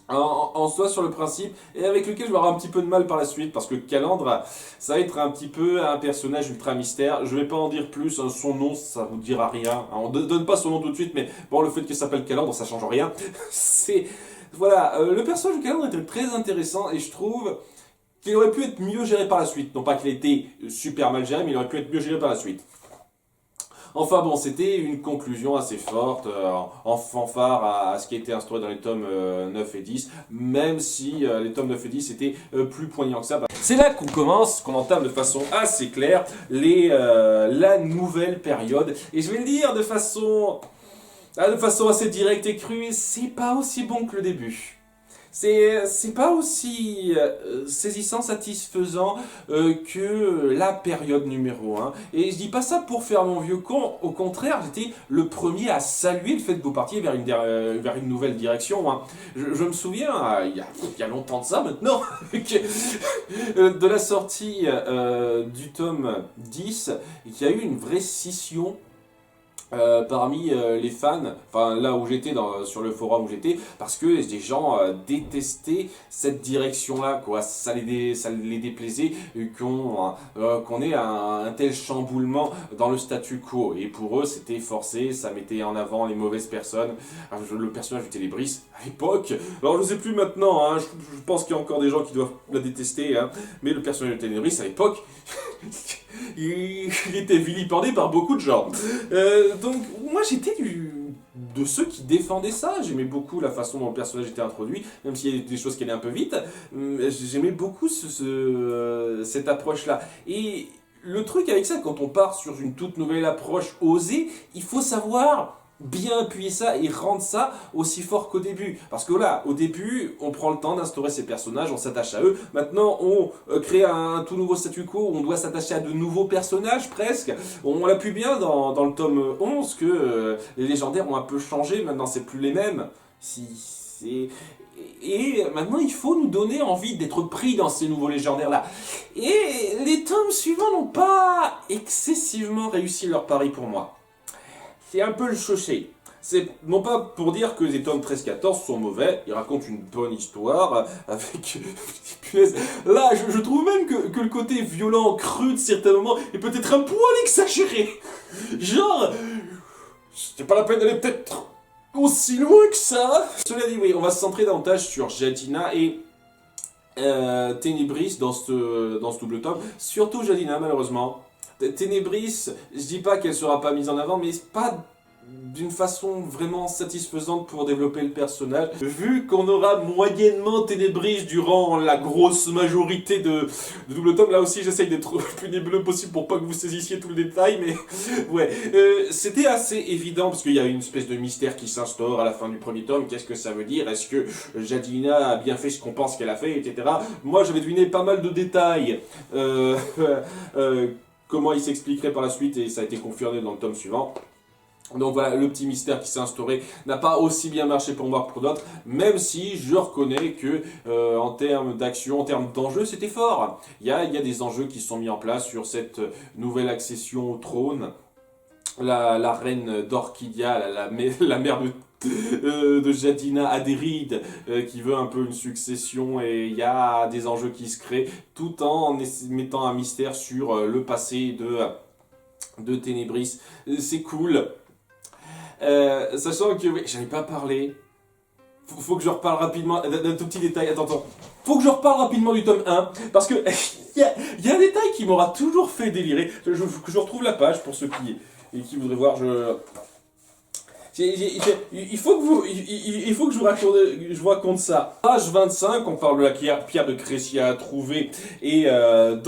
en soi sur le principe et avec lequel je vais avoir un petit peu de mal par la suite parce que Calandre ça va être un petit peu un personnage ultra mystère. Je vais pas en dire plus, hein, son nom ça vous dira rien, hein, on donne pas son nom tout de suite mais bon le fait qu'il s'appelle Calandre ça change rien. C'est voilà, le personnage de Calandre était très intéressant et je trouve qu'il aurait pu être mieux géré par la suite. Non pas qu'il ait été super mal géré, mais il aurait pu être mieux géré par la suite. Enfin bon, c'était une conclusion assez forte, en fanfare à ce qui a été instauré dans les tomes 9 et 10, même si les tomes 9 et 10 étaient plus poignants que ça. C'est là qu'on entame de façon assez claire la nouvelle période. Et je vais le dire de façon assez directe et crue, c'est pas aussi bon que le début. C'est pas aussi saisissant, satisfaisant que la période numéro 1. Et je dis pas ça pour faire mon vieux con, au contraire, j'étais le premier à saluer le fait que vous partiez vers une nouvelle direction. Hein. Je me souviens, il y a longtemps de ça maintenant, de la sortie du tome 10, qu'il y a eu une vraie scission parmi les fans, enfin là où j'étais sur le forum où j'étais, parce que des gens détestaient cette direction-là, quoi. Ça les déplaisait qu'on ait un tel chamboulement dans le statu quo. Et pour eux, c'était forcé, ça mettait en avant les mauvaises personnes. Le personnage de Ténébris à l'époque, alors je ne sais plus maintenant, hein, je pense qu'il y a encore des gens qui doivent la détester, hein, mais le personnage de Ténébris à l'époque, il était vilipendé par beaucoup de gens. Donc moi j'étais de ceux qui défendaient ça. J'aimais beaucoup la façon dont le personnage était introduit, même s'il y a des choses qui allaient un peu vite. J'aimais beaucoup cette approche-là. Et le truc avec ça, quand on part sur une toute nouvelle approche osée, il faut savoir bien appuyer ça et rendre ça aussi fort qu'au début. Parce que là, au début, on prend le temps d'instaurer ces personnages, on s'attache à eux. Maintenant, on crée un tout nouveau statu quo, on doit s'attacher à de nouveaux personnages presque. On l'appuie bien dans le tome 11 que les légendaires ont un peu changé, maintenant c'est plus les mêmes. Et maintenant, il faut nous donner envie d'être pris dans ces nouveaux légendaires-là. Et les tomes suivants n'ont pas excessivement réussi leur pari pour moi. C'est un peu le chaussé. C'est non pas pour dire que les tomes 13-14 sont mauvais, ils racontent une bonne histoire avec... Punaise, là, je trouve même que le côté violent, cru de certains moments est peut-être un poil exagéré. Genre, c'est pas la peine d'aller peut-être aussi loin que ça. Cela dit, oui, on va se centrer davantage sur Jadina et Ténébris dans ce double tome. Surtout Jadina, malheureusement. Ténébris, je dis pas qu'elle sera pas mise en avant, mais pas d'une façon vraiment satisfaisante pour développer le personnage. Vu qu'on aura moyennement Ténébris durant la grosse majorité de double tome, là aussi j'essaye d'être le plus nébuleux possible pour pas que vous saisissiez tout le détail, mais ouais, c'était assez évident parce qu'il y a une espèce de mystère qui s'instaure à la fin du premier tome. Qu'est-ce que ça veut dire? Est-ce que Jadina a bien fait ce qu'on pense qu'elle a fait, etc. Moi j'avais deviné pas mal de détails. Comment il s'expliquerait par la suite, et ça a été confirmé dans le tome suivant. Donc voilà, le petit mystère qui s'est instauré n'a pas aussi bien marché pour moi que pour d'autres, même si je reconnais que en termes d'action, en termes d'enjeux, c'était fort. Il y a des enjeux qui sont mis en place sur cette nouvelle accession au trône. La reine d'Orchidia, la mère de Jadina Adéride, qui veut un peu une succession, et il y a des enjeux qui se créent, tout en mettant un mystère sur le passé de Ténébris. C'est cool. Sachant que, oui, j'en ai pas parlé. Faut que je reparle rapidement d'un tout petit détail. Attends. Faut que je reparle rapidement du tome 1. Parce que il y a un détail qui m'aura toujours fait délirer. Je retrouve la page pour ceux qui voudraient voir. Il faut que je vous raconte ça. Page 25, on parle de la pierre de Crécia à trouver et de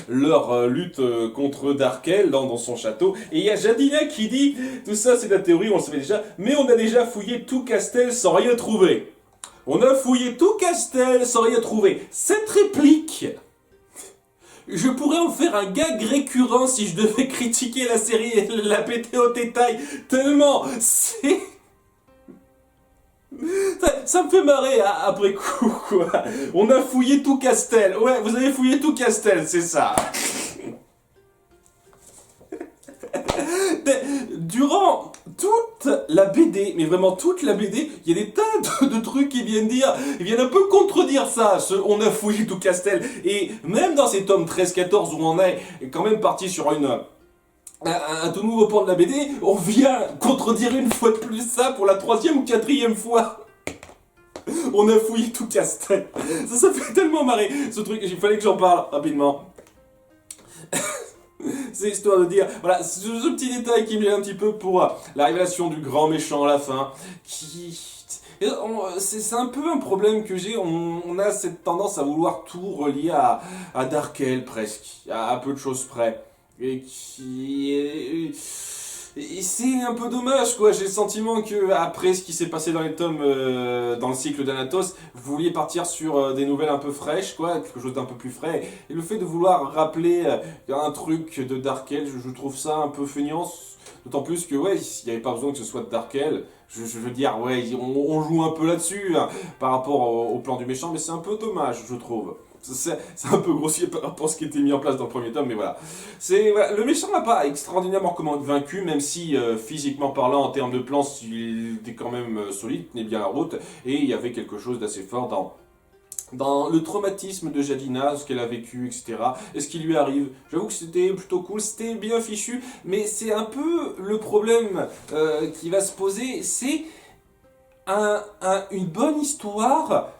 leur lutte contre Darkel dans son château. Et il y a Jadina qui dit, tout ça c'est de la théorie, on le savait déjà, mais on a déjà fouillé tout Castel sans rien trouver. On a fouillé tout Castel sans rien trouver. Cette réplique... Je pourrais en faire un gag récurrent si je devais critiquer la série et la péter au détail, tellement c'est... Ça me fait marrer après coup, quoi. On a fouillé tout Castel. Ouais, vous avez fouillé tout Castel, c'est ça. Durant toute la BD, mais vraiment toute la BD, il y a des tas de trucs qui viennent un peu contredire ça, on a fouillé tout Castel. Et même dans ces tomes 13-14 où on est quand même parti sur un tout nouveau pan de la BD, on vient contredire une fois de plus ça pour la 3e ou 4e fois. On a fouillé tout Castel. Ça fait tellement marrer ce truc, il fallait que j'en parle rapidement. C'est histoire de dire, voilà, ce petit détail qui me vient un petit peu pour la révélation du grand méchant à la fin, c'est un peu un problème que j'ai, on a cette tendance à vouloir tout relier à Darkel presque, à peu de choses près, et c'est un peu dommage, quoi. J'ai le sentiment que après ce qui s'est passé dans les tomes, dans le cycle d'Anatos, vous vouliez partir sur des nouvelles un peu fraîches, quoi, quelque chose d'un peu plus frais. Et le fait de vouloir rappeler un truc de Darkel, je trouve ça un peu feignant. D'autant plus que, ouais, il n'y avait pas besoin que ce soit de Darkel. Je veux dire, ouais, on joue un peu là-dessus, hein, par rapport au plan du méchant, mais c'est un peu dommage, je trouve. C'est un peu grossier par rapport à ce qui était mis en place dans le premier tome, mais voilà. Voilà. Le méchant n'a pas extraordinairement vaincu, même si physiquement parlant, en termes de plans, il était quand même solide, tenait bien la route, et il y avait quelque chose d'assez fort dans le traumatisme de Jadina, ce qu'elle a vécu, etc. Et ce qui lui arrive. J'avoue que c'était plutôt cool, c'était bien fichu, mais c'est un peu le problème qui va se poser, c'est une bonne histoire.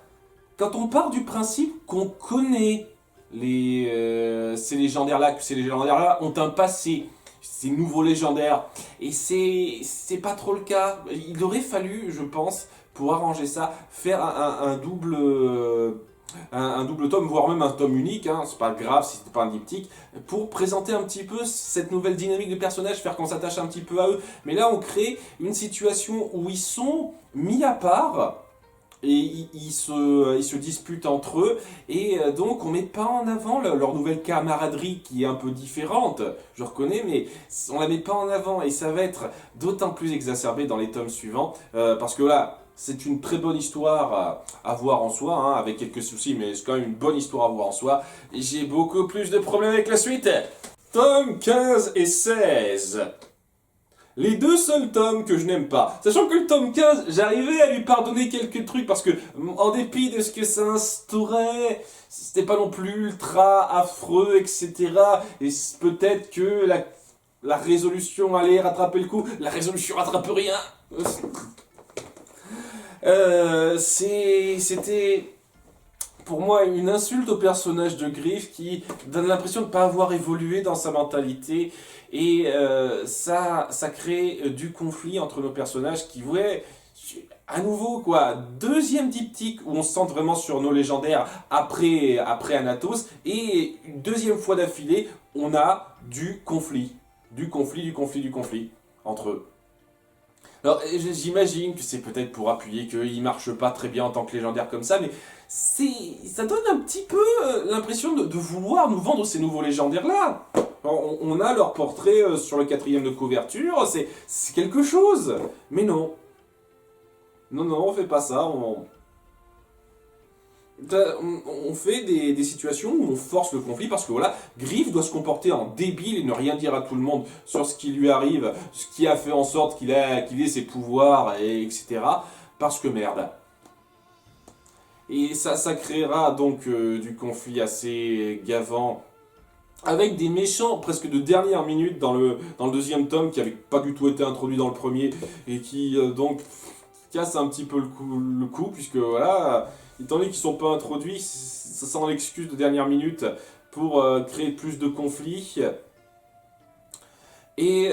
Quand on part du principe qu'on connaît ces légendaires-là, que ces légendaires-là ont un passé, ces nouveaux légendaires, et c'est pas trop le cas. Il aurait fallu, je pense, pour arranger ça, faire un double tome, voire même un tome unique, hein, c'est pas grave si c'était pas un diptyque, pour présenter un petit peu cette nouvelle dynamique de personnages, faire qu'on s'attache un petit peu à eux. Mais là, on crée une situation où ils sont mis à part, et ils se disputent entre eux, et donc on met pas en avant leur nouvelle camaraderie qui est un peu différente, je reconnais, mais on la met pas en avant, et ça va être d'autant plus exacerbé dans les tomes suivants, parce que là, c'est une très bonne histoire à voir en soi, hein, avec quelques soucis, mais c'est quand même une bonne histoire à voir en soi, et j'ai beaucoup plus de problèmes avec la suite. Tome 15 et 16. Les deux seuls tomes que je n'aime pas. Sachant que le tome 15, j'arrivais à lui pardonner quelques trucs parce que, en dépit de ce que ça instaurait, c'était pas non plus ultra affreux, etc. Et peut-être que la résolution allait rattraper le coup. La résolution rattrape rien. C'était pour moi une insulte au personnage de Griff qui donne l'impression de ne pas avoir évolué dans sa mentalité et ça crée du conflit entre nos personnages qui, ouais, à nouveau quoi, deuxième diptyque où on se sent vraiment sur nos légendaires après Anatos et une deuxième fois d'affilée on a du conflit entre eux. Alors j'imagine que c'est peut-être pour appuyer qu'il marche pas très bien en tant que légendaire comme ça, mais ça donne un petit peu l'impression de vouloir nous vendre ces nouveaux légendaires là. On a leur portrait sur le 4e de couverture, c'est quelque chose, mais non. Non, on fait pas ça, on fait des situations où on force le conflit parce que voilà, Griff doit se comporter en débile et ne rien dire à tout le monde sur ce qui lui arrive, ce qui a fait en sorte qu'il ait ses pouvoirs, etc. Parce que merde. Et ça créera donc du conflit assez gavant avec des méchants presque de dernière minute dans le deuxième tome qui n'avaient pas du tout été introduits dans le premier et qui donc casse un petit peu le coup puisque voilà, étant donné qu'ils ne sont pas introduits, ça sent l'excuse de dernière minute pour créer plus de conflits. Et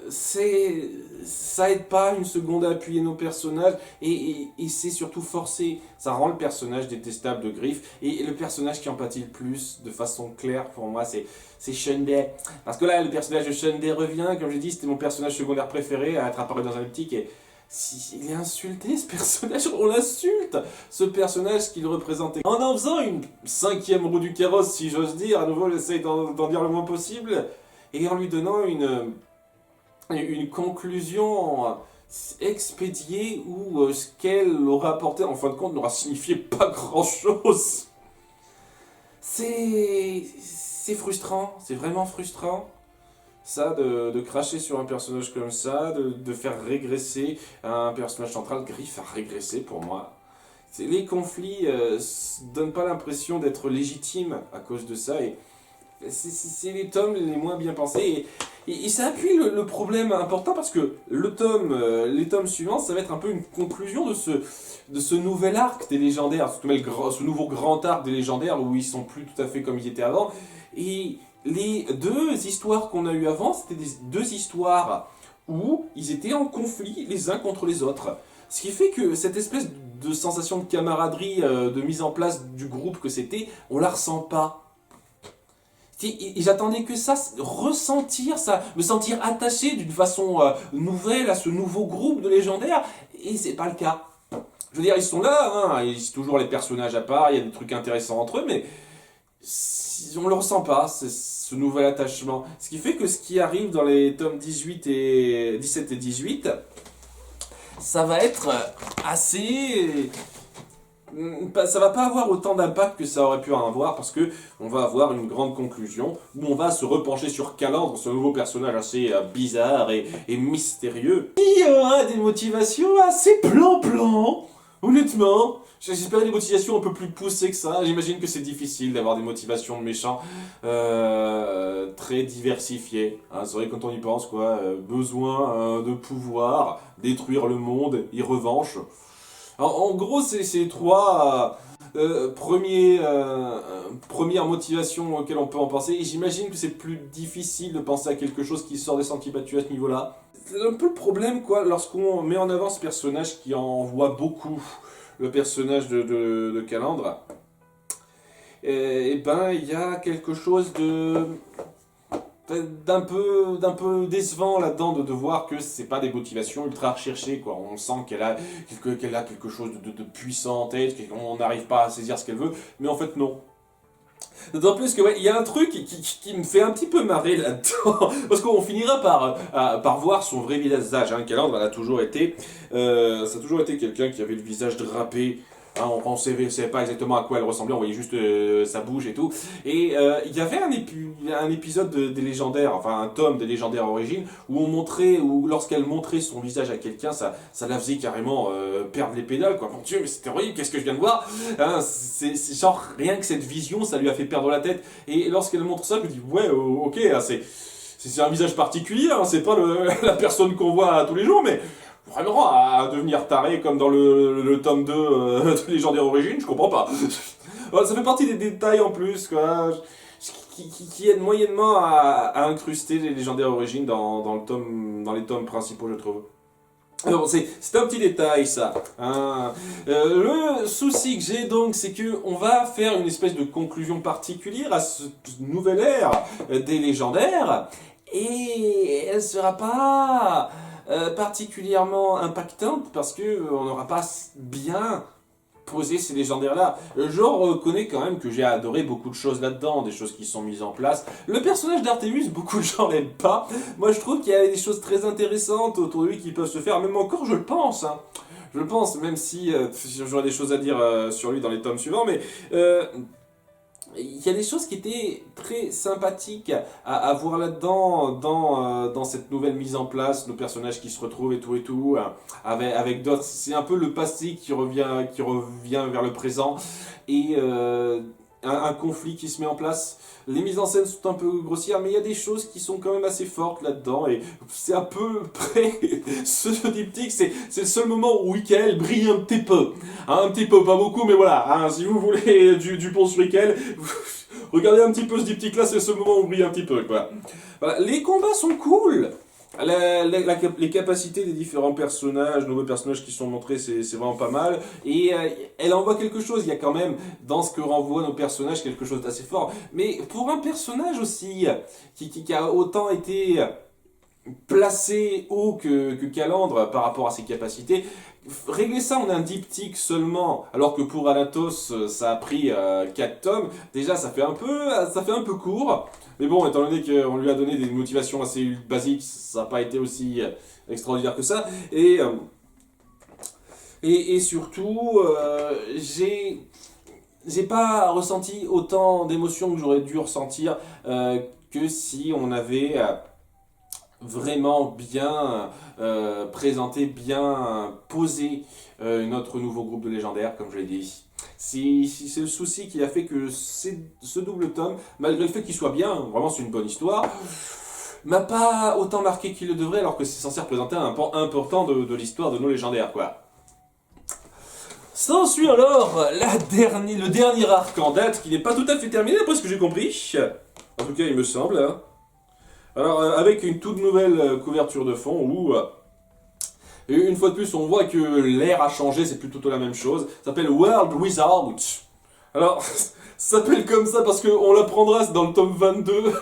ça aide pas une seconde à appuyer nos personnages et c'est surtout forcé. Ça rend le personnage détestable de Griff et le personnage qui empathie le plus de façon claire pour moi c'est Shundai. Parce que là le personnage de Shundai revient, comme j'ai dit c'était mon personnage secondaire préféré à être apparu dans un optique et il est insulté ce personnage, on l'insulte, ce personnage qu'il représentait. En faisant une 5e roue du carrosse si j'ose dire, à nouveau j'essaye d'en dire le moins possible. Et en lui donnant une conclusion expédiée où ce qu'elle aura apporté en fin de compte n'aura signifié pas grand chose. C'est frustrant, c'est vraiment frustrant. Ça, de cracher sur un personnage comme ça, de faire régresser un personnage central. Griff a régressé pour moi. Les conflits donnent pas l'impression d'être légitimes à cause de ça et c'est les tomes les moins bien pensés et ça appuie le problème important parce que les tomes suivants ça va être un peu une conclusion de ce nouvel arc des légendaires, ce nouveau grand arc des légendaires où ils sont plus tout à fait comme ils étaient avant et les deux histoires qu'on a eues avant c'était deux histoires où ils étaient en conflit les uns contre les autres, ce qui fait que cette espèce de sensation de camaraderie, de mise en place du groupe que c'était, on la ressent pas. J'attendais que ça, ressentir ça, me sentir attaché d'une façon nouvelle à ce nouveau groupe de légendaires, et c'est pas le cas. Je veux dire, ils sont là, hein, ils sont toujours les personnages à part, il y a des trucs intéressants entre eux, mais on le ressent pas, ce nouvel attachement. Ce qui fait que ce qui arrive dans les tomes 17 et 18, ça va être assez... Ça va pas avoir autant d'impact que ça aurait pu en avoir parce que on va avoir une grande conclusion où on va se repencher sur Calandre, ce nouveau personnage assez bizarre et mystérieux. Il y aura des motivations assez plan-plan, honnêtement. J'espérais des motivations un peu plus poussées que ça. J'imagine que c'est difficile d'avoir des motivations de méchants très diversifiées. Hein, c'est vrai quand on y pense, quoi. Besoin de pouvoir, détruire le monde et revanche. En gros, c'est ces trois premières motivations auxquelles on peut en penser. Et j'imagine que c'est plus difficile de penser à quelque chose qui sort des sentiers battus à ce niveau-là. C'est un peu le problème, quoi, lorsqu'on met en avant ce personnage qui en voit beaucoup, le personnage de Calandre. Et ben, il y a quelque chose d'un peu décevant là-dedans de voir que c'est pas des motivations ultra recherchées quoi. On sent qu'elle a quelque chose de puissant en tête, qu'on n'arrive pas à saisir ce qu'elle veut, mais en fait non. D'autant plus que ouais, il y a un truc qui me fait un petit peu marrer là-dedans, parce qu'on finira par voir son vrai visage. Hein. Calandre, ça a toujours été quelqu'un qui avait le visage drapé Hein, on ne savait pas exactement à quoi elle ressemblait, on voyait juste sa bouche et tout. Et il y avait un épisode des légendaires, enfin un tome des légendaires origines, où on montrait, où lorsqu'elle montrait son visage à quelqu'un, ça la faisait carrément perdre les pédales, quoi. Mon Dieu, mais c'était horrible, qu'est-ce que je viens de voir, hein, c'est genre, rien que cette vision, ça lui a fait perdre la tête. Et lorsqu'elle montre ça, je me dis, ouais, ok, hein, c'est un visage particulier, hein, c'est pas la personne qu'on voit tous les jours, mais vraiment à devenir taré comme dans le tome 2 de Légendaire Origine, je comprends pas. Ça fait partie des détails en plus, quoi, qui aident moyennement à incruster les Légendaires Origines dans les tomes principaux, je trouve. Alors, c'est un petit détail, ça. Hein. Le souci que j'ai donc, c'est que on va faire une espèce de conclusion particulière à cette nouvelle ère des légendaires, et elle sera pas particulièrement impactante parce que on n'aura pas bien poser ces légendaires-là. Je reconnais quand même que j'ai adoré beaucoup de choses là-dedans, des choses qui sont mises en place. Le personnage d'Artemus, beaucoup de gens l'aiment pas. Moi, je trouve qu'il y a des choses très intéressantes autour de lui qui peuvent se faire, même encore, je le pense. Hein. Je le pense, même si j'aurais des choses à dire sur lui dans les tomes suivants, mais il y a des choses qui étaient très sympathiques à voir là-dedans, dans cette nouvelle mise en place, nos personnages qui se retrouvent et tout, avec d'autres. C'est un peu le passé qui revient vers le présent, et un conflit qui se met en place. Les mises en scène sont un peu grossières, mais il y a des choses qui sont quand même assez fortes là-dedans, et c'est à peu près ce diptyque, c'est le seul moment où Michael brille un petit peu. Hein, un petit peu, pas beaucoup, mais voilà, hein, si vous voulez du pont sur Michael, regardez un petit peu ce diptyque-là, c'est le seul moment où on brille un petit peu, quoi. Voilà. Les combats sont cool. Les capacités des différents personnages, nouveaux personnages qui sont montrés, c'est vraiment pas mal. Et elle envoie quelque chose. Il y a quand même, dans ce que renvoient nos personnages, quelque chose d'assez fort. Mais pour un personnage aussi, qui a autant été placé haut que Calandre par rapport à ses capacités, régler ça en un diptyque seulement, alors que pour Anatos, ça a pris 4 tomes, déjà ça fait un peu court. Mais bon, étant donné qu'on lui a donné des motivations assez basiques, ça n'a pas été aussi extraordinaire que ça. Et surtout, j'ai pas ressenti autant d'émotions que j'aurais dû ressentir que si on avait vraiment bien présenté, bien posé notre nouveau groupe de légendaires, comme je l'ai dit. C'est le souci qui a fait que ce double tome, malgré le fait qu'il soit bien, vraiment c'est une bonne histoire, m'a pas autant marqué qu'il le devrait, alors que c'est censé représenter un pan important de l'histoire de nos légendaires, quoi. S'ensuit alors le dernier arc en date, qui n'est pas tout à fait terminé, d'après ce que j'ai compris. En tout cas, il me semble. Hein. Alors, avec une toute nouvelle couverture de fond, où... Et une fois de plus, on voit que l'air a changé, c'est plus tout la même chose. Ça s'appelle World Without. Alors, ça s'appelle comme ça parce qu'on l'apprendra dans le tome 22.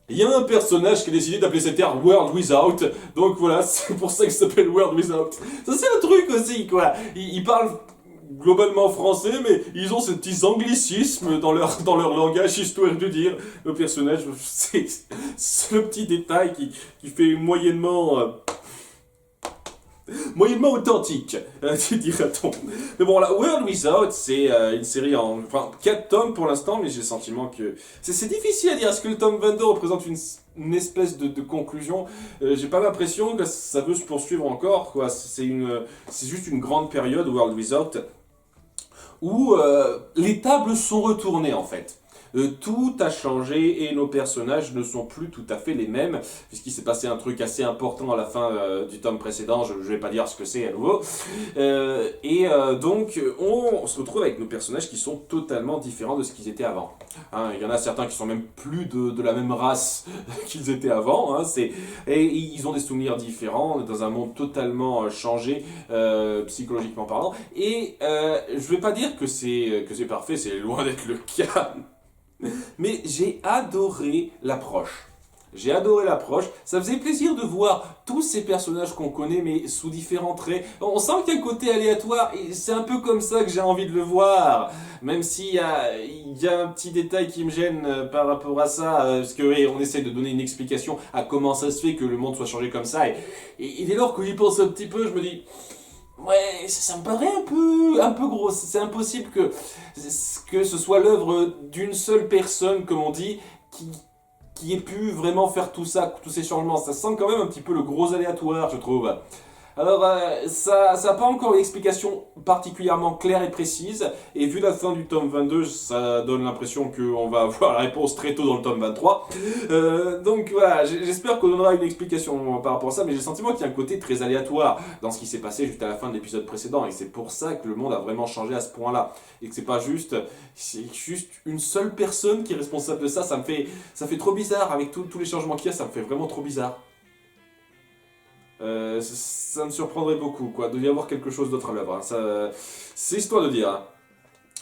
Il y a un personnage qui a décidé d'appeler cette ère World Without. Donc voilà, c'est pour ça que ça s'appelle World Without. Ça, c'est un truc aussi, quoi. Ils parlent globalement français, mais ils ont ces petits anglicismes dans leur langage, histoire de dire. Le personnage, c'est le petit détail qui fait moyennement authentique, dira-t-on. Mais bon, la World Without, c'est une série en 4 tomes pour l'instant, mais j'ai le sentiment que... C'est difficile à dire. Est-ce que le tome 22 représente une espèce de conclusion? J'ai pas l'impression que ça veut se poursuivre encore, quoi. C'est juste une grande période, World Without, où les tables sont retournées, en fait. Tout a changé et nos personnages ne sont plus tout à fait les mêmes, puisqu'il s'est passé un truc assez important à la fin du tome précédent, je ne vais pas dire ce que c'est à nouveau. Donc on se retrouve avec nos personnages qui sont totalement différents de ce qu'ils étaient avant. Hein, il y en a certains qui sont même plus de la même race qu'ils étaient avant, hein, et ils ont des souvenirs différents, dans un monde totalement changé, psychologiquement parlant. Et je ne vais pas dire que c'est parfait, c'est loin d'être le cas. Mais j'ai adoré l'approche. J'ai adoré l'approche. Ça faisait plaisir de voir tous ces personnages qu'on connaît, mais sous différents traits. On sent qu'il y a un côté aléatoire, et c'est un peu comme ça que j'ai envie de le voir. Même s'il y a un petit détail qui me gêne par rapport à ça, parce que on essaie de donner une explication à comment ça se fait que le monde soit changé comme ça. Et dès lors qu'on y pense un petit peu, je me dis... Ouais, ça me paraît un peu gros. C'est impossible que ce soit l'œuvre d'une seule personne, comme on dit, qui, qui ait pu vraiment faire tout ça, tous ces changements. Ça sent quand même un petit peu le gros aléatoire, je trouve. Alors, ça n'a pas encore une explication particulièrement claire et précise, et vu la fin du tome 22, ça donne l'impression qu'on va avoir la réponse très tôt dans le tome 23. Donc voilà, j'espère qu'on donnera une explication par rapport à ça, mais j'ai le sentiment qu'il y a un côté très aléatoire dans ce qui s'est passé juste à la fin de l'épisode précédent, et c'est pour ça que le monde a vraiment changé à ce point-là, et que c'est juste une seule personne qui est responsable de ça, ça fait trop bizarre, avec tous les changements qu'il y a, ça me fait vraiment trop bizarre. Ça me surprendrait beaucoup, quoi, de y avoir quelque chose d'autre à l'œuvre. Hein. C'est histoire de dire. Hein.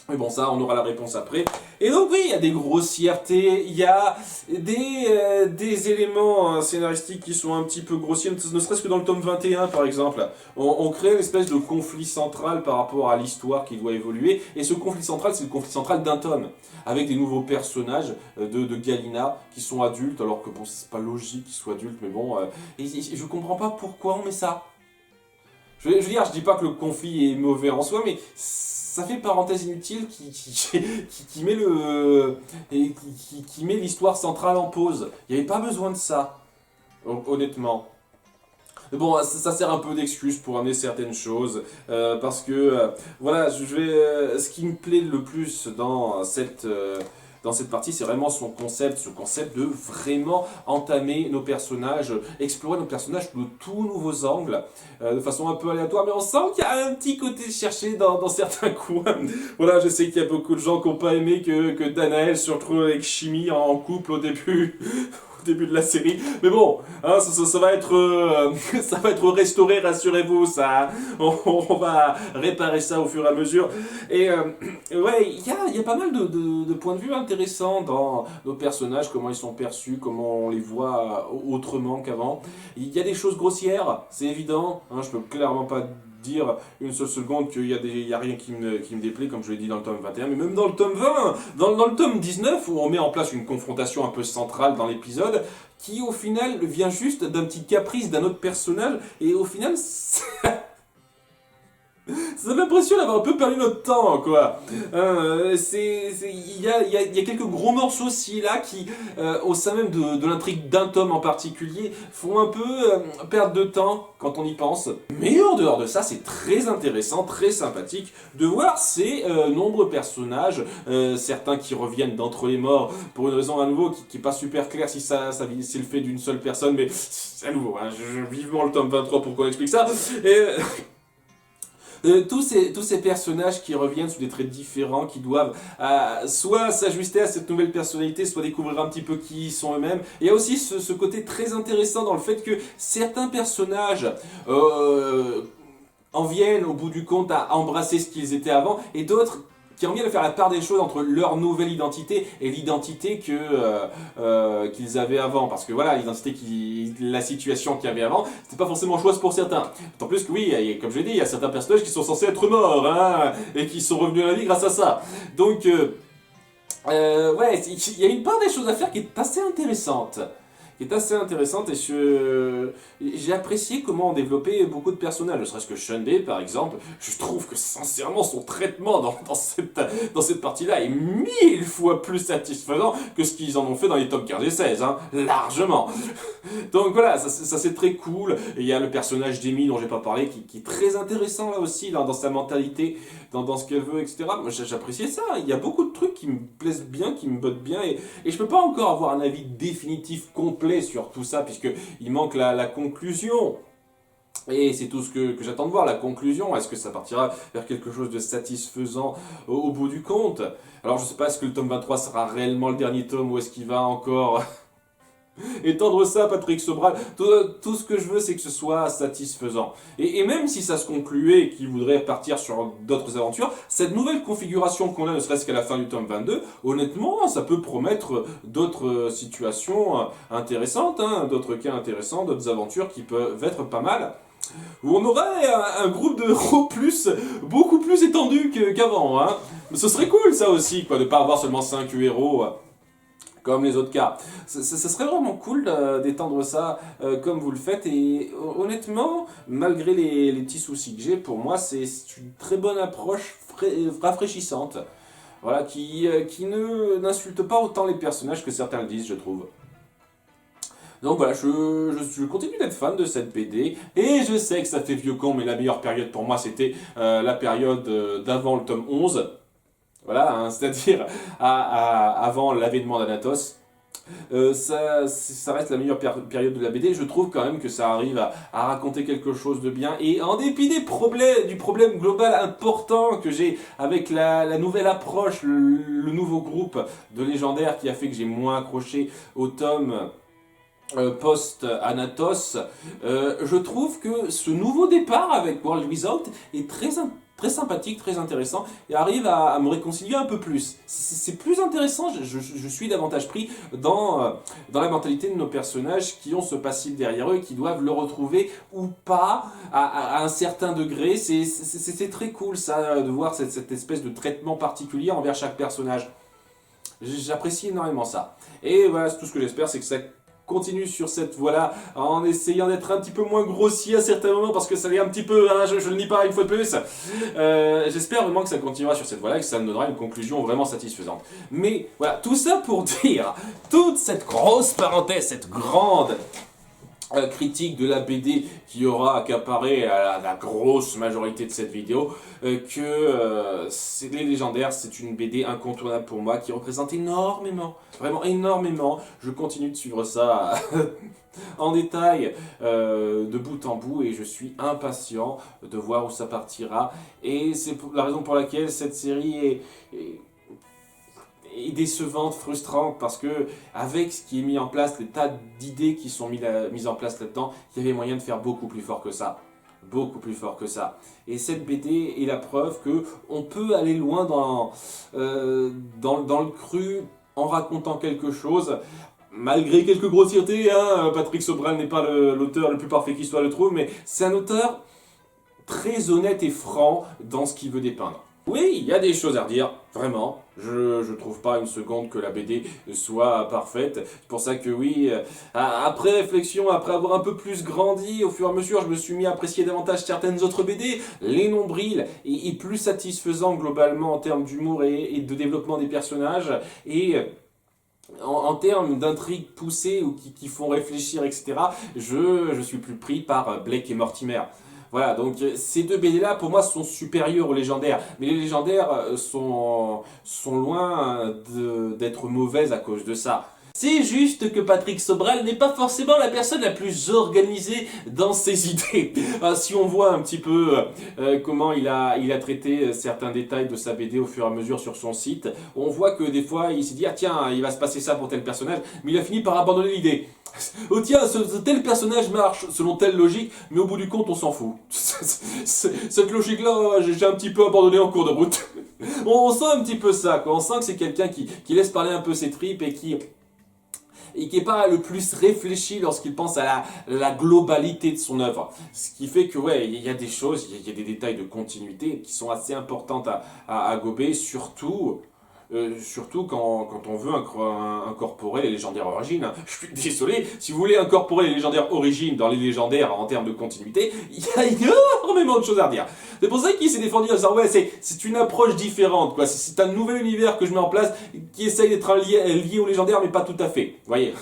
Mais bon, ça, on aura la réponse après. Et donc oui, il y a des grossièretés, il y a des éléments scénaristiques qui sont un petit peu grossiers, ne serait-ce que dans le tome 21 par exemple. On crée une espèce de conflit central par rapport à l'histoire qui doit évoluer, et ce conflit central, c'est le conflit central d'un tome, avec des nouveaux personnages de Galina qui sont adultes, alors que bon, c'est pas logique qu'ils soient adultes, mais bon, et je comprends pas pourquoi on met ça. Je veux dire, je dis pas que le conflit est mauvais en soi, mais ça fait parenthèse inutile qui met qui met l'histoire centrale en pause. Il n'y avait pas besoin de ça, honnêtement. Mais bon, ça sert un peu d'excuse pour amener certaines choses, parce que, voilà, ce qui me plaît le plus dans cette partie, c'est vraiment ce concept de vraiment entamer nos personnages, explorer nos personnages de tout nouveaux angles, de façon un peu aléatoire, mais on sent qu'il y a un petit côté cherché dans certains coins. Voilà, je sais qu'il y a beaucoup de gens qui n'ont pas aimé que Danaël se retrouve avec Chimie en couple au début. Début de la série, mais bon, hein, ça va être ça va être restauré, rassurez-vous, ça, on va réparer ça au fur et à mesure. Et ouais, il y a pas mal de points de vue intéressants dans nos personnages, comment ils sont perçus, comment on les voit autrement qu'avant. Il y a des choses grossières, c'est évident, hein, je peux clairement pas dire une seule seconde qu'il y a rien qui me déplaît, comme je l'ai dit dans le tome 21, mais même dans le tome 20, dans le tome 19, où on met en place une confrontation un peu centrale dans l'épisode, qui au final vient juste d'un petit caprice d'un autre personnage, et au final, ça donne l'impression d'avoir un peu perdu notre temps, quoi. Il y a quelques gros morceaux ci et là qui, au sein même de l'intrigue d'un tome en particulier, font un peu perdre de temps quand on y pense. Mais en dehors de ça, c'est très intéressant, très sympathique de voir ces nombreux personnages, certains qui reviennent d'entre les morts pour une raison à nouveau qui est pas super claire si c'est le fait d'une seule personne, mais c'est à nouveau, hein, vivement le tome 23 pour qu'on explique ça. Et, tous ces personnages qui reviennent sous des traits différents, qui doivent soit s'ajuster à cette nouvelle personnalité, soit découvrir un petit peu qui ils sont eux-mêmes. Il y a aussi ce côté très intéressant dans le fait que certains personnages en viennent au bout du compte à embrasser ce qu'ils étaient avant, et d'autres qui en viennent à faire la part des choses entre leur nouvelle identité et l'identité qu'ils avaient avant. Parce que voilà, la situation qu'il y avait avant, c'était pas forcément chouette pour certains. D'autant plus que oui, comme je l'ai dit, il y a certains personnages qui sont censés être morts, hein, et qui sont revenus à la vie grâce à ça. Donc, ouais, il y a une part des choses à faire qui est assez intéressante. Et j'ai apprécié comment on développait beaucoup de personnages, ne serait-ce que Shundé par exemple. Je trouve que sincèrement son traitement dans cette partie-là est 1000 fois plus satisfaisant que ce qu'ils en ont fait dans les tomes 15 et 16, hein, largement. Donc voilà, ça c'est très cool. Et il y a le personnage d'Amy dont j'ai pas parlé qui est très intéressant là aussi, dans sa mentalité, dans ce qu'elle veut, etc. Moi j'appréciais ça, il y a beaucoup de trucs qui me plaisent bien, qui me bottent bien, et je peux pas encore avoir un avis définitif complet sur tout ça, puisqu'il manque la conclusion. Et c'est tout ce que j'attends de voir, la conclusion. Est-ce que ça partira vers quelque chose de satisfaisant au bout du compte? Alors je sais pas, est-ce que le tome 23 sera réellement le dernier tome, ou est-ce qu'il va encore étendre ça, Patrick Sobral? Tout ce que je veux, c'est que ce soit satisfaisant. Et même si ça se concluait et qu'il voudrait partir sur d'autres aventures, cette nouvelle configuration qu'on a, ne serait-ce qu'à la fin du tome 22, honnêtement, ça peut promettre d'autres situations intéressantes, hein, d'autres cas intéressants, d'autres aventures qui peuvent être pas mal, où on aurait un groupe de héros beaucoup plus étendu qu'avant. Hein. Mais ce serait cool, ça aussi, quoi, de pas avoir seulement 5 héros comme les autres cas. Ça serait vraiment cool d'étendre ça comme vous le faites, et honnêtement, malgré les petits soucis que j'ai, pour moi c'est une très bonne approche rafraîchissante. Voilà, qui n'insulte pas autant les personnages que certains le disent, je trouve. Donc voilà, je continue d'être fan de cette BD, et je sais que ça fait vieux con, mais la meilleure période pour moi c'était la période d'avant le tome 11. Voilà, hein, c'est-à-dire avant l'avènement d'Anatos. Ça reste la meilleure période de la BD. Je trouve quand même que ça arrive à raconter quelque chose de bien. Et en dépit du problème global important que j'ai avec la nouvelle approche, le nouveau groupe de légendaires qui a fait que j'ai moins accroché au tome post-Anatos, je trouve que ce nouveau départ avec World Without est très sympathique, très intéressant, et arrive à me réconcilier un peu plus. C'est plus intéressant, je suis davantage pris dans la mentalité de nos personnages qui ont ce passif derrière eux et qui doivent le retrouver ou pas à un certain degré. C'est très cool ça, de voir cette espèce de traitement particulier envers chaque personnage. J'apprécie énormément ça. Et voilà, tout ce que j'espère, c'est que ça continue sur cette voie-là, en essayant d'être un petit peu moins grossier à certains moments, parce que ça l'est un petit peu, hein, je le nie pas une fois de plus. J'espère vraiment que ça continuera sur cette voie-là et que ça me donnera une conclusion vraiment satisfaisante. Mais voilà, tout ça pour dire, toute cette grosse parenthèse, cette grande critique de la BD qui aura accaparé la grosse majorité de cette vidéo, les légendaires, c'est une BD incontournable pour moi, qui représente énormément, vraiment énormément. Je continue de suivre ça en détail, de bout en bout, et je suis impatient de voir où ça partira. Et c'est la raison pour laquelle cette série est décevante, frustrante, parce que avec ce qui est mis en place, les tas d'idées qui sont mises en place là-dedans, il y avait moyen de faire beaucoup plus fort que ça. Beaucoup plus fort que ça. Et cette BD est la preuve que on peut aller loin dans le cru, en racontant quelque chose, malgré quelques grossièretés, hein. Patrick Sobral n'est pas l'auteur le plus parfait qui soit, je trouve, mais c'est un auteur très honnête et franc dans ce qu'il veut dépeindre. Oui, il y a des choses à redire, vraiment. Je trouve pas une seconde que la BD soit parfaite. C'est pour ça que oui, après réflexion, après avoir un peu plus grandi, au fur et à mesure, je me suis mis à apprécier davantage certaines autres BD. Les nombrils est plus satisfaisant globalement en termes d'humour et de développement des personnages. Et en termes d'intrigues poussées ou qui font réfléchir, etc., je suis plus pris par Blake et Mortimer. Voilà, donc ces deux BD-là, pour moi, sont supérieurs aux légendaires. Mais les légendaires sont loin d'être mauvaises à cause de ça. C'est juste que Patrick Sobral n'est pas forcément la personne la plus organisée dans ses idées. Si on voit un petit peu comment il a traité certains détails de sa BD au fur et à mesure sur son site, on voit que des fois il s'est dit « Ah tiens, il va se passer ça pour tel personnage », mais il a fini par abandonner l'idée. Oh tiens, ce tel personnage marche selon telle logique, mais au bout du compte on s'en fout. Cette logique-là, j'ai un petit peu abandonné en cours de route. On sent un petit peu ça, quoi. On sent que c'est quelqu'un qui laisse parler un peu ses tripes et qui n'est pas le plus réfléchi lorsqu'il pense à la globalité de son œuvre. Ce qui fait que, ouais, il y a des choses, il y a des détails de continuité qui sont assez importantes à gober, surtout quand on veut incorporer les légendaires origines. Je suis désolé, si vous voulez incorporer les légendaires origines dans les légendaires en termes de continuité, il y a énormément de choses à redire. C'est pour ça qu'il s'est défendu en disant ouais, c'est une approche différente, quoi. C'est un nouvel univers que je mets en place qui essaye d'être lié aux légendaires, mais pas tout à fait. Vous voyez.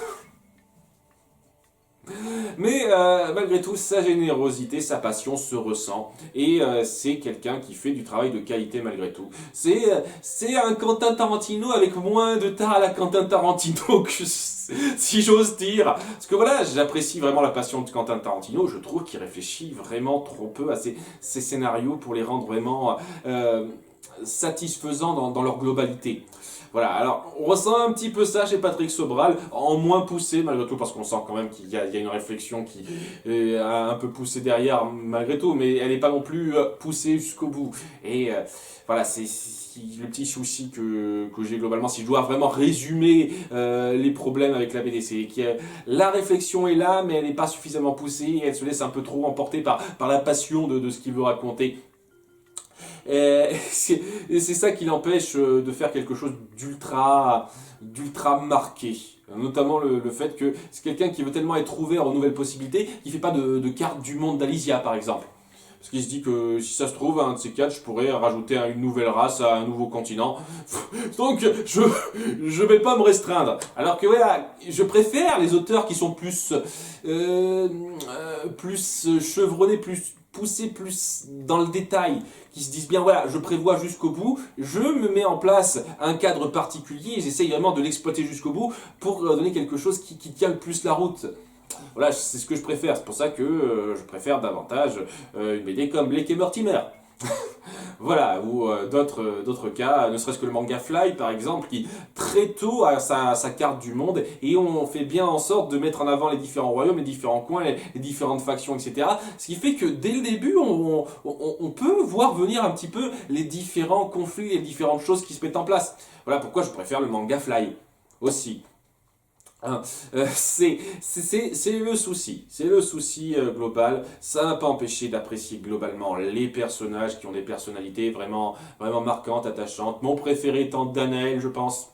Mais malgré tout, sa générosité, sa passion se ressent. Et c'est quelqu'un qui fait du travail de qualité malgré tout. C'est un Quentin Tarantino avec moins de tard à la Quentin Tarantino, que si j'ose dire. Parce que voilà, j'apprécie vraiment la passion de Quentin Tarantino. Je trouve qu'il réfléchit vraiment trop peu à ses scénarios pour les rendre vraiment satisfaisants dans leur globalité. Voilà, alors on ressent un petit peu ça chez Patrick Sobral, en moins poussé malgré tout, parce qu'on sent quand même qu'il y a une réflexion qui est un peu poussée derrière malgré tout, mais elle n'est pas non plus poussée jusqu'au bout. Et voilà, c'est le petit souci que j'ai globalement, si je dois vraiment résumer les problèmes avec la BD, c'est que la réflexion est là, mais elle n'est pas suffisamment poussée, et elle se laisse un peu trop emporter par la passion de ce qu'il veut raconter. C'est ça qui l'empêche de faire quelque chose d'ultra marqué. Notamment le fait que c'est quelqu'un qui veut tellement être ouvert aux nouvelles possibilités qu'il ne fait pas de carte du monde d'Alysia, par exemple. Parce qu'il se dit que si ça se trouve, un de ces quatre, je pourrais rajouter une nouvelle race à un nouveau continent. Donc, je vais pas me restreindre. Alors que voilà, je préfère les auteurs qui sont plus chevronnés, plus poussés, plus dans le détail, qui se disent bien voilà, je prévois jusqu'au bout, je me mets en place un cadre particulier et j'essaye vraiment de l'exploiter jusqu'au bout pour donner quelque chose qui tient le plus la route. Voilà, c'est ce que je préfère. C'est pour ça que je préfère davantage une BD comme Blake et Mortimer. Voilà, ou d'autres cas, ne serait-ce que le manga Fly par exemple, qui très tôt a sa carte du monde et on fait bien en sorte de mettre en avant les différents royaumes, les différents coins, les différentes factions, etc. Ce qui fait que dès le début, on peut voir venir un petit peu les différents conflits, les différentes choses qui se mettent en place. Voilà pourquoi je préfère le manga Fly aussi. C'est le souci global. Ça n'a pas empêché d'apprécier globalement les personnages qui ont des personnalités vraiment marquantes, attachantes. Mon préféré étant Danael, je pense.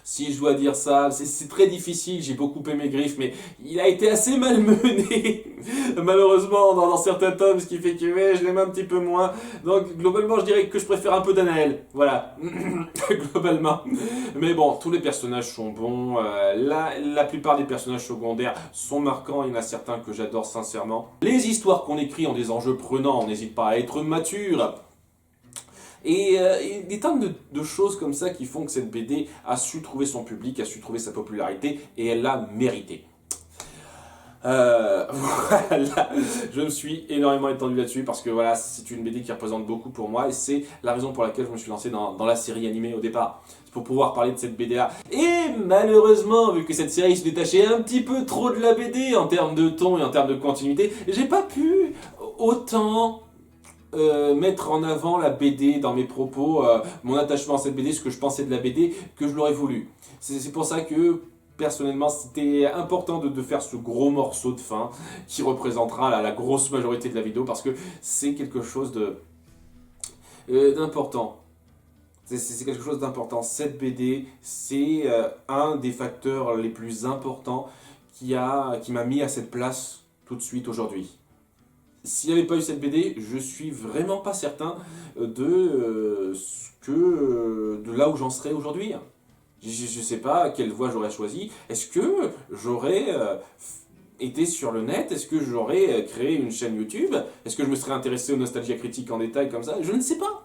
Si je dois dire ça, c'est très difficile, j'ai beaucoup aimé Griff, mais il a été assez malmené, malheureusement, dans certains tomes, ce qui fait que je l'aime un petit peu moins. Donc, globalement, je dirais que je préfère un peu Danael, voilà, globalement. Mais bon, tous les personnages sont bons, la plupart des personnages secondaires sont marquants, il y en a certains que j'adore sincèrement. Les histoires qu'on écrit ont des enjeux prenants, on n'hésite pas à être mature. Et des tas de choses comme ça qui font que cette BD a su trouver son public, a su trouver sa popularité, et elle l'a mérité. Voilà, je me suis énormément étendu là-dessus parce que voilà, c'est une BD qui représente beaucoup pour moi et c'est la raison pour laquelle je me suis lancé dans la série animée au départ. C'est pour pouvoir parler de cette BD-là. Et malheureusement, vu que cette série se détachait un petit peu trop de la BD en termes de ton et en termes de continuité, j'ai pas pu autant mettre en avant la BD dans mes propos, mon attachement à cette BD, ce que je pensais de la BD, que je l'aurais voulu. C'est pour ça que, personnellement, c'était important de faire ce gros morceau de fin qui représentera la grosse majorité de la vidéo parce que c'est quelque chose d'important. C'est quelque chose d'important. Cette BD, c'est un des facteurs les plus importants qui m'a mis à cette place tout de suite aujourd'hui. S'il n'y avait pas eu cette BD, je suis vraiment pas certain de là où j'en serais aujourd'hui. Je sais pas quelle voie j'aurais choisi. Est-ce que j'aurais été sur le net? Est-ce que j'aurais créé une chaîne YouTube? Est-ce que je me serais intéressé aux nostalgies critiques en détail comme ça? Je ne sais pas.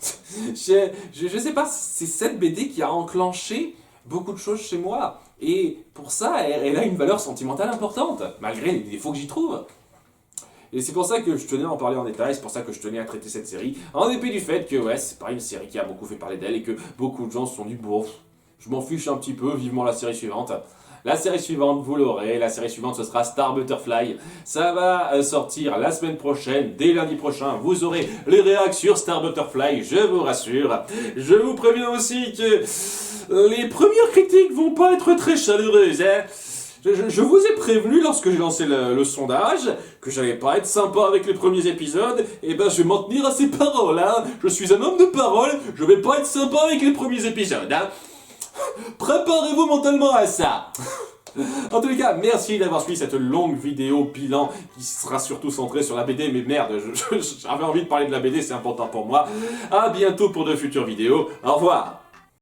Je sais pas. C'est cette BD qui a enclenché beaucoup de choses chez moi. Et pour ça, elle a une valeur sentimentale importante, malgré les défauts que j'y trouve. Et c'est pour ça que je tenais à en parler en détail, c'est pour ça que je tenais à traiter cette série, en dépit du fait que ouais, c'est pas une série qui a beaucoup fait parler d'elle et que beaucoup de gens se sont dit bon, je m'en fiche un petit peu, vivement la série suivante. La série suivante, vous l'aurez, la série suivante ce sera Star Butterfly. Ça va sortir la semaine prochaine, dès lundi prochain, vous aurez les réactions sur Star Butterfly, je vous rassure. Je vous préviens aussi que les premières critiques vont pas être très chaleureuses, hein. Je vous ai prévenu lorsque j'ai lancé le sondage que j'allais pas être sympa avec les premiers épisodes, et ben je vais m'en tenir à ces paroles, hein. Je suis un homme de parole, je vais pas être sympa avec les premiers épisodes, hein. Préparez-vous mentalement à ça. En tous les cas, merci d'avoir suivi cette longue vidéo bilan qui sera surtout centrée sur la BD, mais merde, j'avais envie de parler de la BD, c'est important pour moi. À bientôt pour de futures vidéos, au revoir.